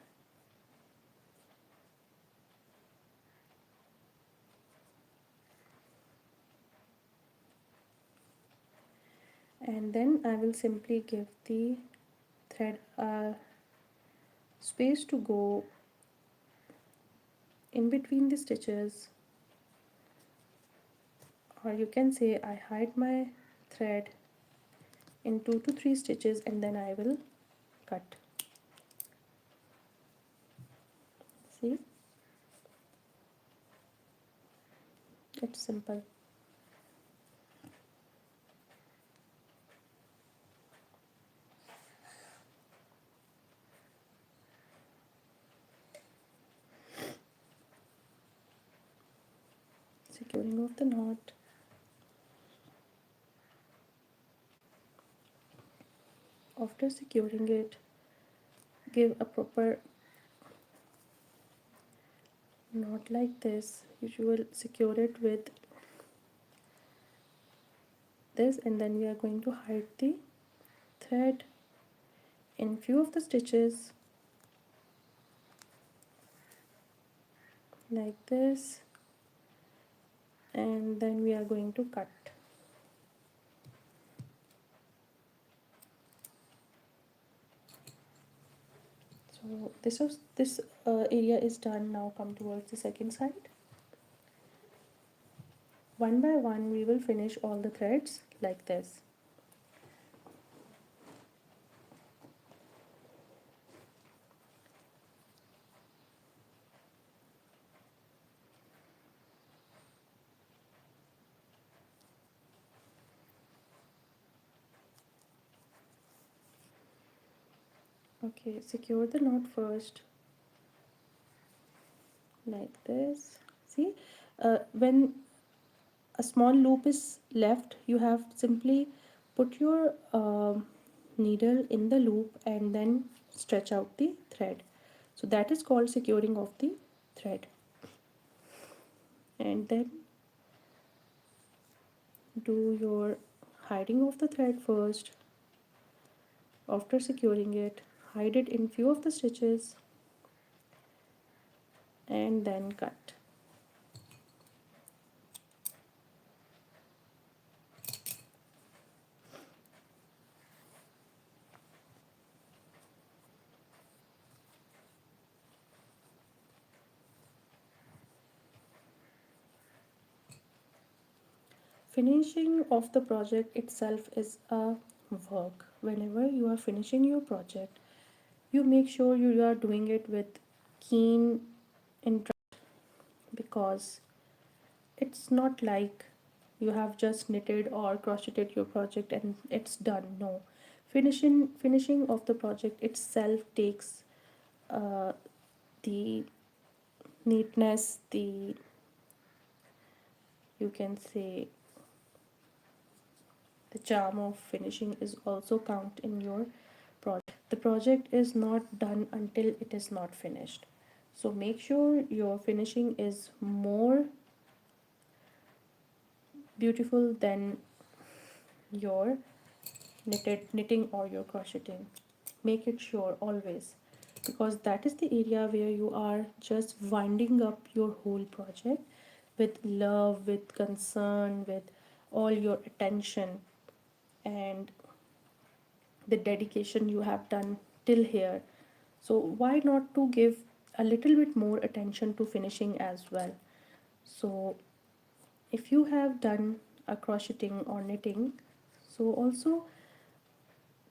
and then I will simply give the thread a space to go in between the stitches, or you can say I hide my thread in 2 to 3 stitches and then I will cut. See, it's simple. securing of the knot. After securing it, give a proper knot like this. You will secure it with this, and then we are going to hide the thread in few of the stitches like this, and then we are going to cut. So this area is done. Now come towards the second side. One by one we will finish all the threads like this. Okay, secure the knot first like this. See, when a small loop is left, you have simply put your needle in the loop and then stretch out the thread. So that is called securing of the thread. And then do your hiding of the thread first. After securing it, hide it in few of the stitches and then cut. Finishing of the project itself is a work. Whenever you are finishing your project, you make sure you are doing it with keen interest, because it's not like you have just knitted or crocheted your project and it's done. No, finishing of the project itself takes the neatness, the, you can say, the charm of finishing is also count in your project. The project is not done until it is not finished. So make sure your finishing is more beautiful than your knitting or your crocheting. Make it sure always, because that is the area where you are just winding up your whole project with love, with concern, with all your attention and the dedication you have done till here. So why not to give a little bit more attention to finishing as well? So if you have done a crocheting or knitting, so also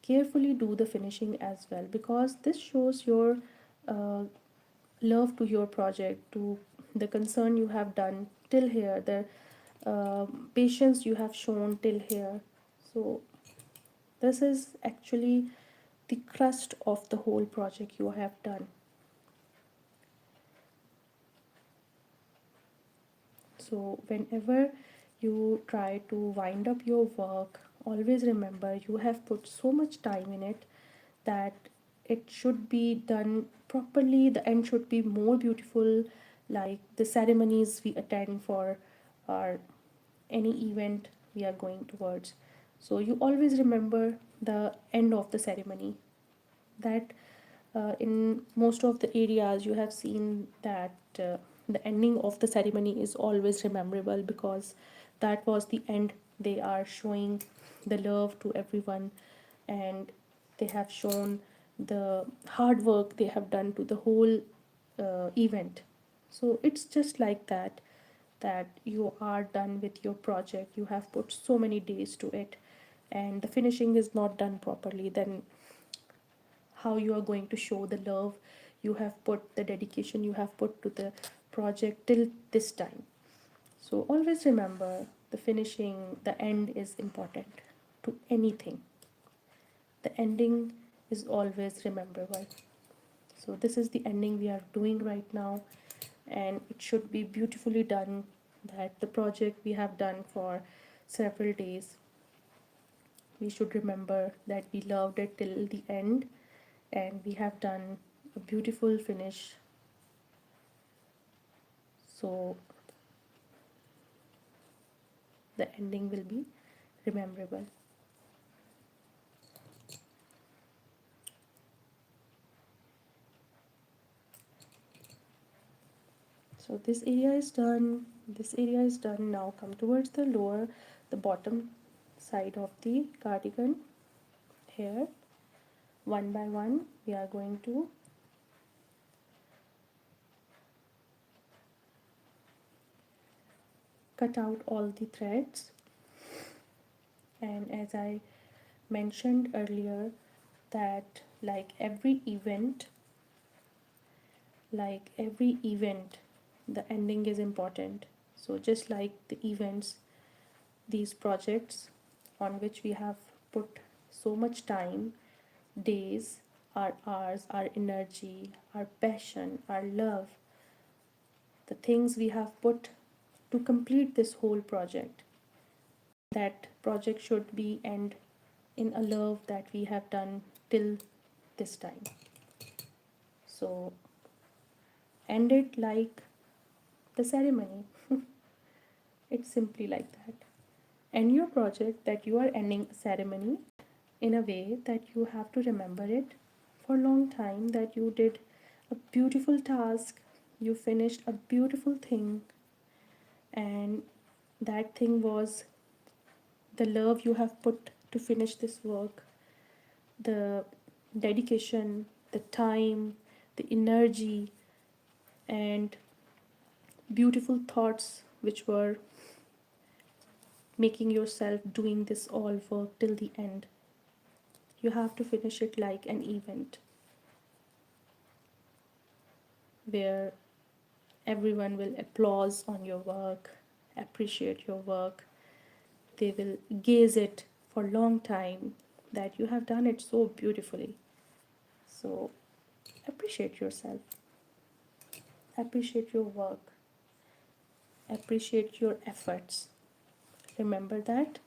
carefully do the finishing as well, because this shows your uh, love to your project, to the concern you have done till here, the patience you have shown till here. So this is actually the crust of the whole project you have done. So whenever you try to wind up your work, always remember you have put so much time in it that it should be done properly. The end should be more beautiful, like the ceremonies we attend for our any event we are going towards. So you always remember the end of the ceremony, that in most of the areas you have seen that the ending of the ceremony is always memorable, because that was the end. They are showing the love to everyone, and they have shown the hard work they have done to the whole event. So it's just like that, that you are done with your project, you have put so many days to it, and the finishing is not done properly, then how you are going to show the love you have put, the dedication you have put to the project till this time? So always remember, the finishing, the end is important to anything. The ending is always rememberable. So this is the ending we are doing right now, and it should be beautifully done that the project we have done for several days, we should remember that we loved it till the end and we have done a beautiful finish. So the ending will be rememberable. So this area is done. This area is done. Now come towards the lower, the bottom side of the cardigan. Here, one by one, we are going to cut out all the threads. And as I mentioned earlier, that like every event, the ending is important. So just like the events, these projects on which we have put so much time, days, our hours, our energy, our passion, our love, the things we have put to complete this whole project, that project should be end in a love that we have done till this time. So end it like the ceremony. It's simply like that. End your project that you are ending a ceremony in a way that you have to remember it for a long time, that you did a beautiful task, you finished a beautiful thing, and that thing was the love you have put to finish this work, the dedication, the time, the energy, and beautiful thoughts which were making yourself doing this all work till the end. You have to finish it like an event where everyone will applause on your work, appreciate your work. They will gaze it for a long time that you have done it so beautifully. So appreciate yourself, appreciate your work, appreciate your efforts. Remember that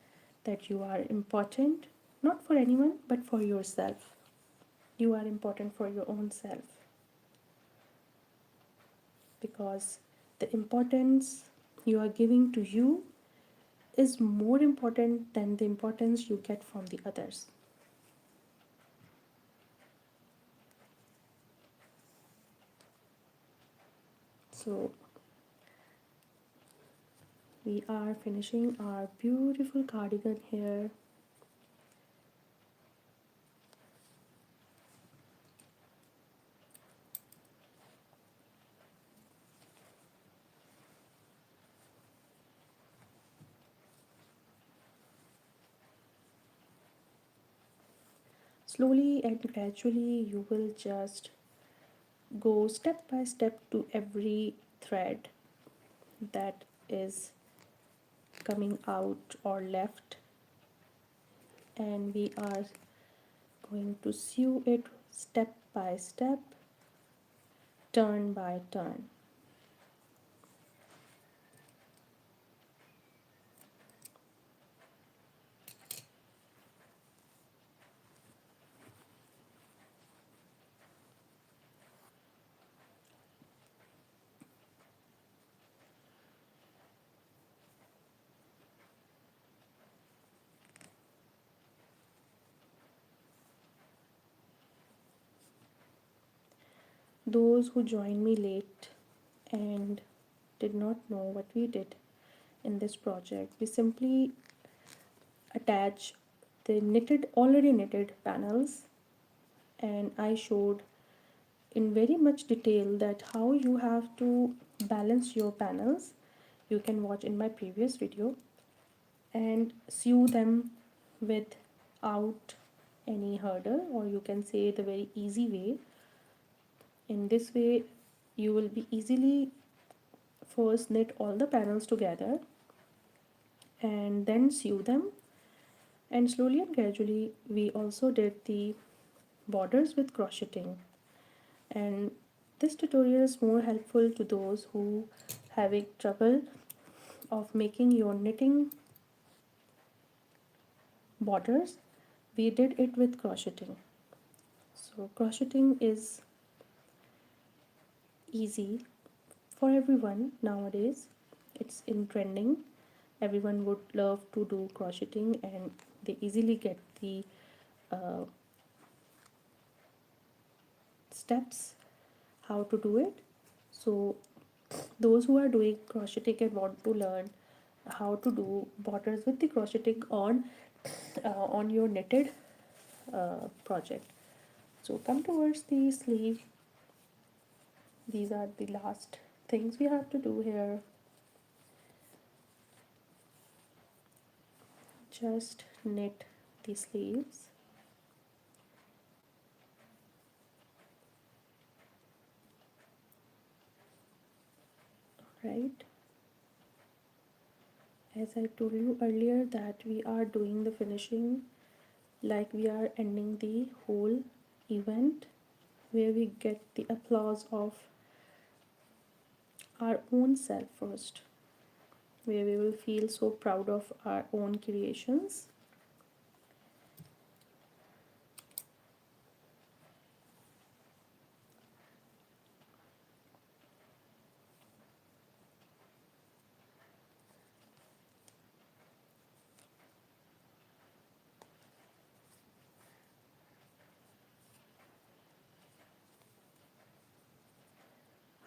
you are important, not for anyone but for yourself. You are important for your own self, because the importance you are giving to you is more important than the importance you get from the others. So we are finishing our beautiful cardigan here. Slowly and gradually you will just go step by step to every thread that is coming out or left, and we are going to sew it step by step, turn by turn. Those who joined me late and did not know what we did in this project, we simply attach the already knitted panels, and I showed in very much detail that how you have to balance your panels. You can watch in my previous video, and sew them without any hurdle, or you can say the very easy way. In this way you will be easily first knit all the panels together and then sew them, and slowly and gradually we also did the borders with crocheting. And this tutorial is more helpful to those who having trouble of making your knitting borders, we did it with crocheting. So crocheting is easy for everyone nowadays. It's in trending. Everyone would love to do crocheting, and they easily get the uh, steps how to do it. So those who are doing crocheting and want to learn how to do borders with the crocheting on your knitted project. So come towards the sleeve. These are the last things we have to do here. Just knit the sleeves. Right, as I told you earlier that we are doing the finishing like we are ending the whole event, where we get the applause of our own self first, where we will feel so proud of our own creations.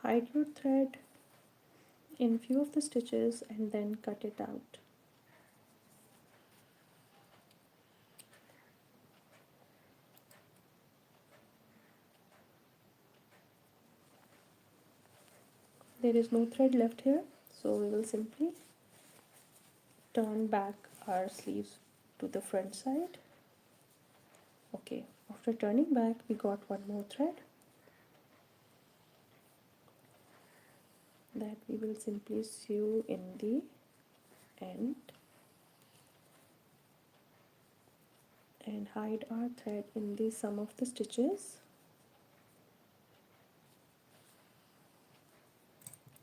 Hide your thread in few of the stitches and then cut it out. There is no thread left here, so we will simply turn back our sleeves to the front side. Okay, after turning back we got one more thread that we will simply sew in the end and hide our thread in the some of the stitches.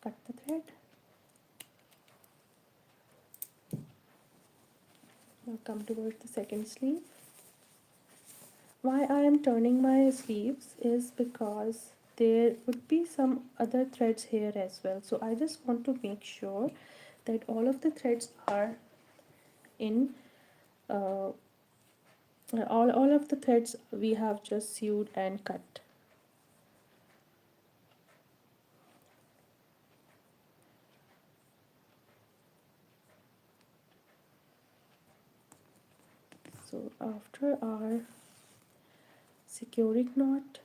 Cut the thread. Now come towards the second sleeve. Why I am turning my sleeves is because there would be some other threads here as well, so I just want to make sure that all of the threads are in all of the threads we have just sewed and cut. So after our securing knot,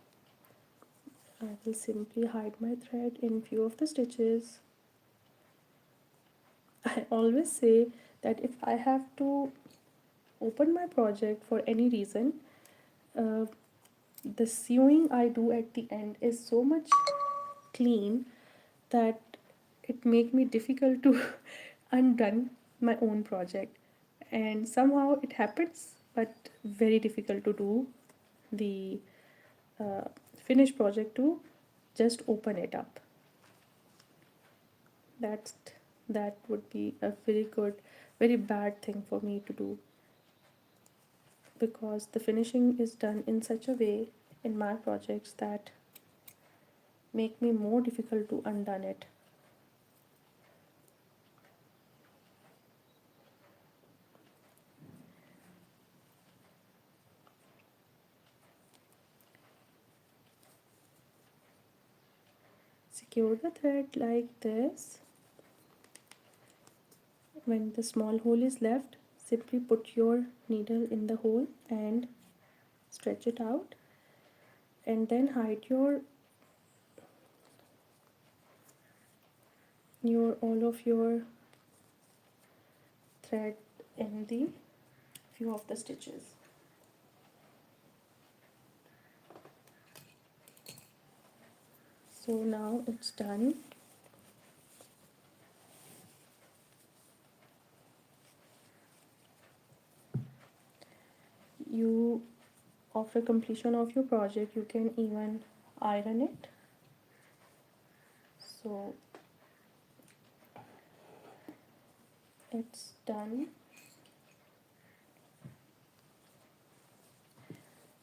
I will simply hide my thread in few of the stitches. I always say that if I have to open my project for any reason, uh, the sewing I do at the end is so much clean that it make me difficult to undone my own project, and somehow it happens, but very difficult to do the uh, finished project to just open it up. That's that would be a very bad thing for me to do, because the finishing is done in such a way in my projects that make me more difficult to undone it. Secure the thread like this. When the small hole is left, simply put your needle in the hole and stretch it out, and then hide your all of your thread in the few of the stitches. So now it's done. You, after completion of your project, you can even iron it. So it's done.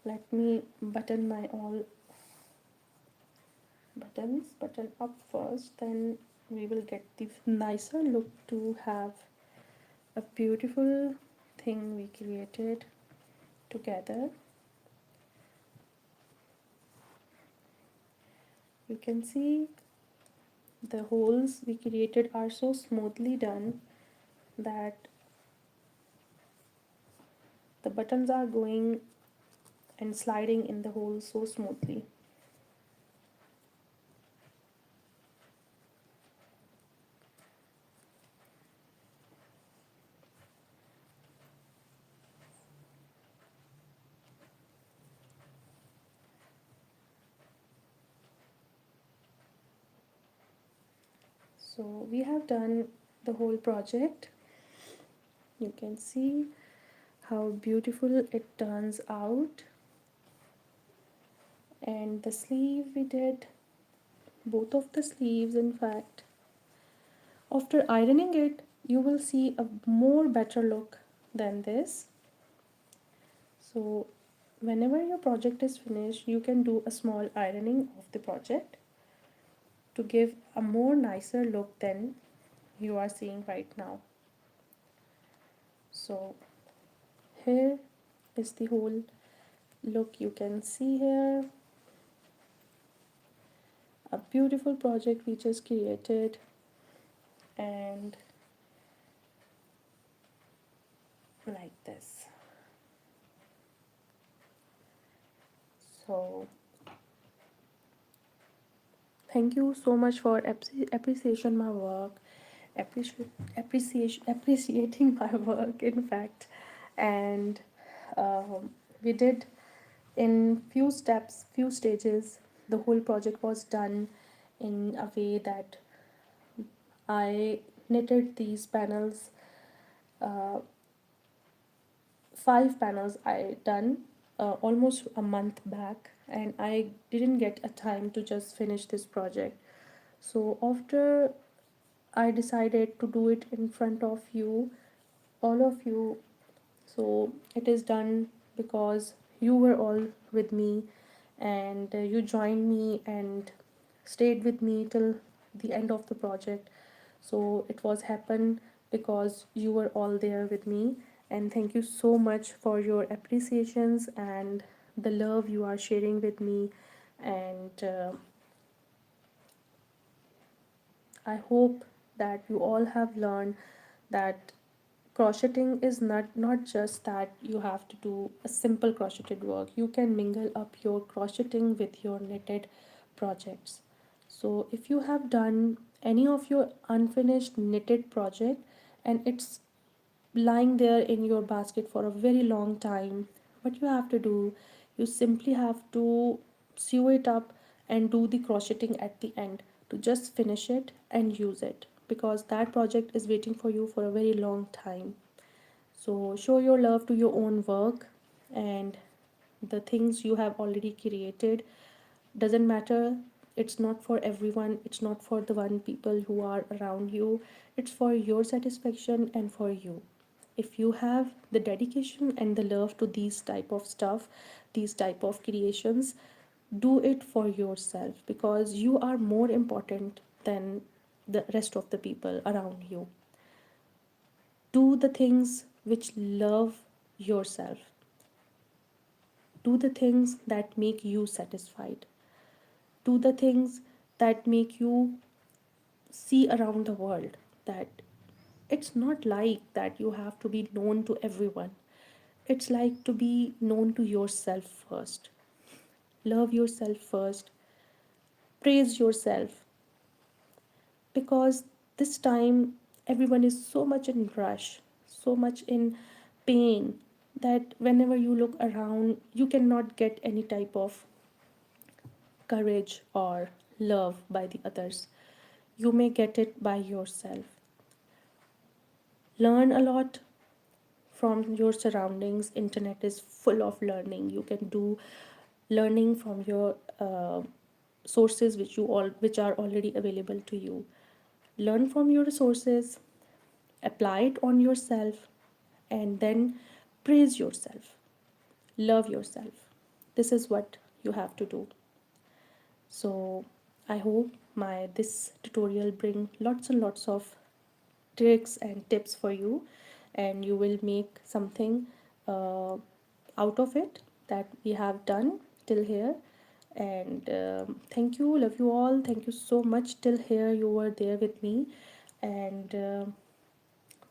Let me button my all buttons, button up first, then we will get the nicer look to have a beautiful thing we created together. You can see the holes we created are so smoothly done that the buttons are going and sliding in the hole so smoothly. So we have done the whole project. You can see how beautiful it turns out. And the sleeve we did, both of the sleeves in fact. After ironing it, you will see a more better look than this. So whenever your project is finished, you can do a small ironing of the project to give a more nicer look than you are seeing right now. So here is the whole look you can see here. A beautiful project we just created, and like this. So thank you so much for appreciation my work, appreciating my work in fact. And we did in few steps, few stages. The whole project was done in a way that I knitted these panels, uh, 5 panels I done almost a month back, and I didn't get a time to just finish this project. So after I decided to do it in front of you, all of you. So it is done because you were all with me, and you joined me and stayed with me till the end of the project. So it was happen because you were all there with me, and thank you so much for your appreciations and the love you are sharing with me. And I hope that you all have learned that crocheting is not just that you have to do a simple crocheted work. You can mingle up your crocheting with your knitted projects. So if you have done any of your unfinished knitted project and it's lying there in your basket for a very long time, what you have to do, you simply have to sew it up and do the crocheting at the end to just finish it and use it, because that project is waiting for you for a very long time. So show your love to your own work, and the things you have already created doesn't matter. It's not for everyone, it's not for the one people who are around you. It's for your satisfaction and for you. If you have the dedication and the love to these type of stuff, these type of creations, do it for yourself, because you are more important than the rest of the people around you. Do the things which love yourself. Do the things that make you satisfied. Do the things that make you see around the world that it's not like that you have to be known to everyone. It's like to be known to yourself first. Love yourself first. Praise yourself, because this time everyone is so much in rush, so much in pain, that whenever you look around you cannot get any type of courage or love by the others. You may get it by yourself. Learn a lot from your surroundings. Internet is full of learning. You can do learning from your sources which are already available to you. Learn from your resources, apply it on yourself, and then praise yourself, love yourself. This is what you have to do. So I hope my this tutorial bring lots and lots of tricks and tips for you, and you will make something uh, out of it that we have done till here. And thank you, love you all, thank you so much till here you were there with me. And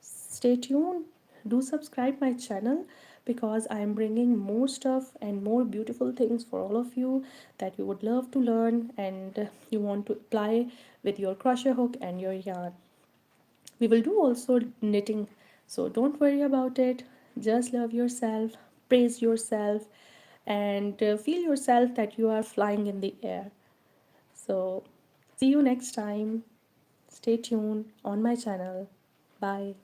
stay tuned, do subscribe my channel, because I am bringing more stuff and more beautiful things for all of you that you would love to learn, and you want to apply with your crochet hook and your yarn. We will do also knitting, so don't worry about it. Just love yourself, praise yourself, and feel yourself that you are flying in the air. So see you next time. Stay tuned on my channel. Bye.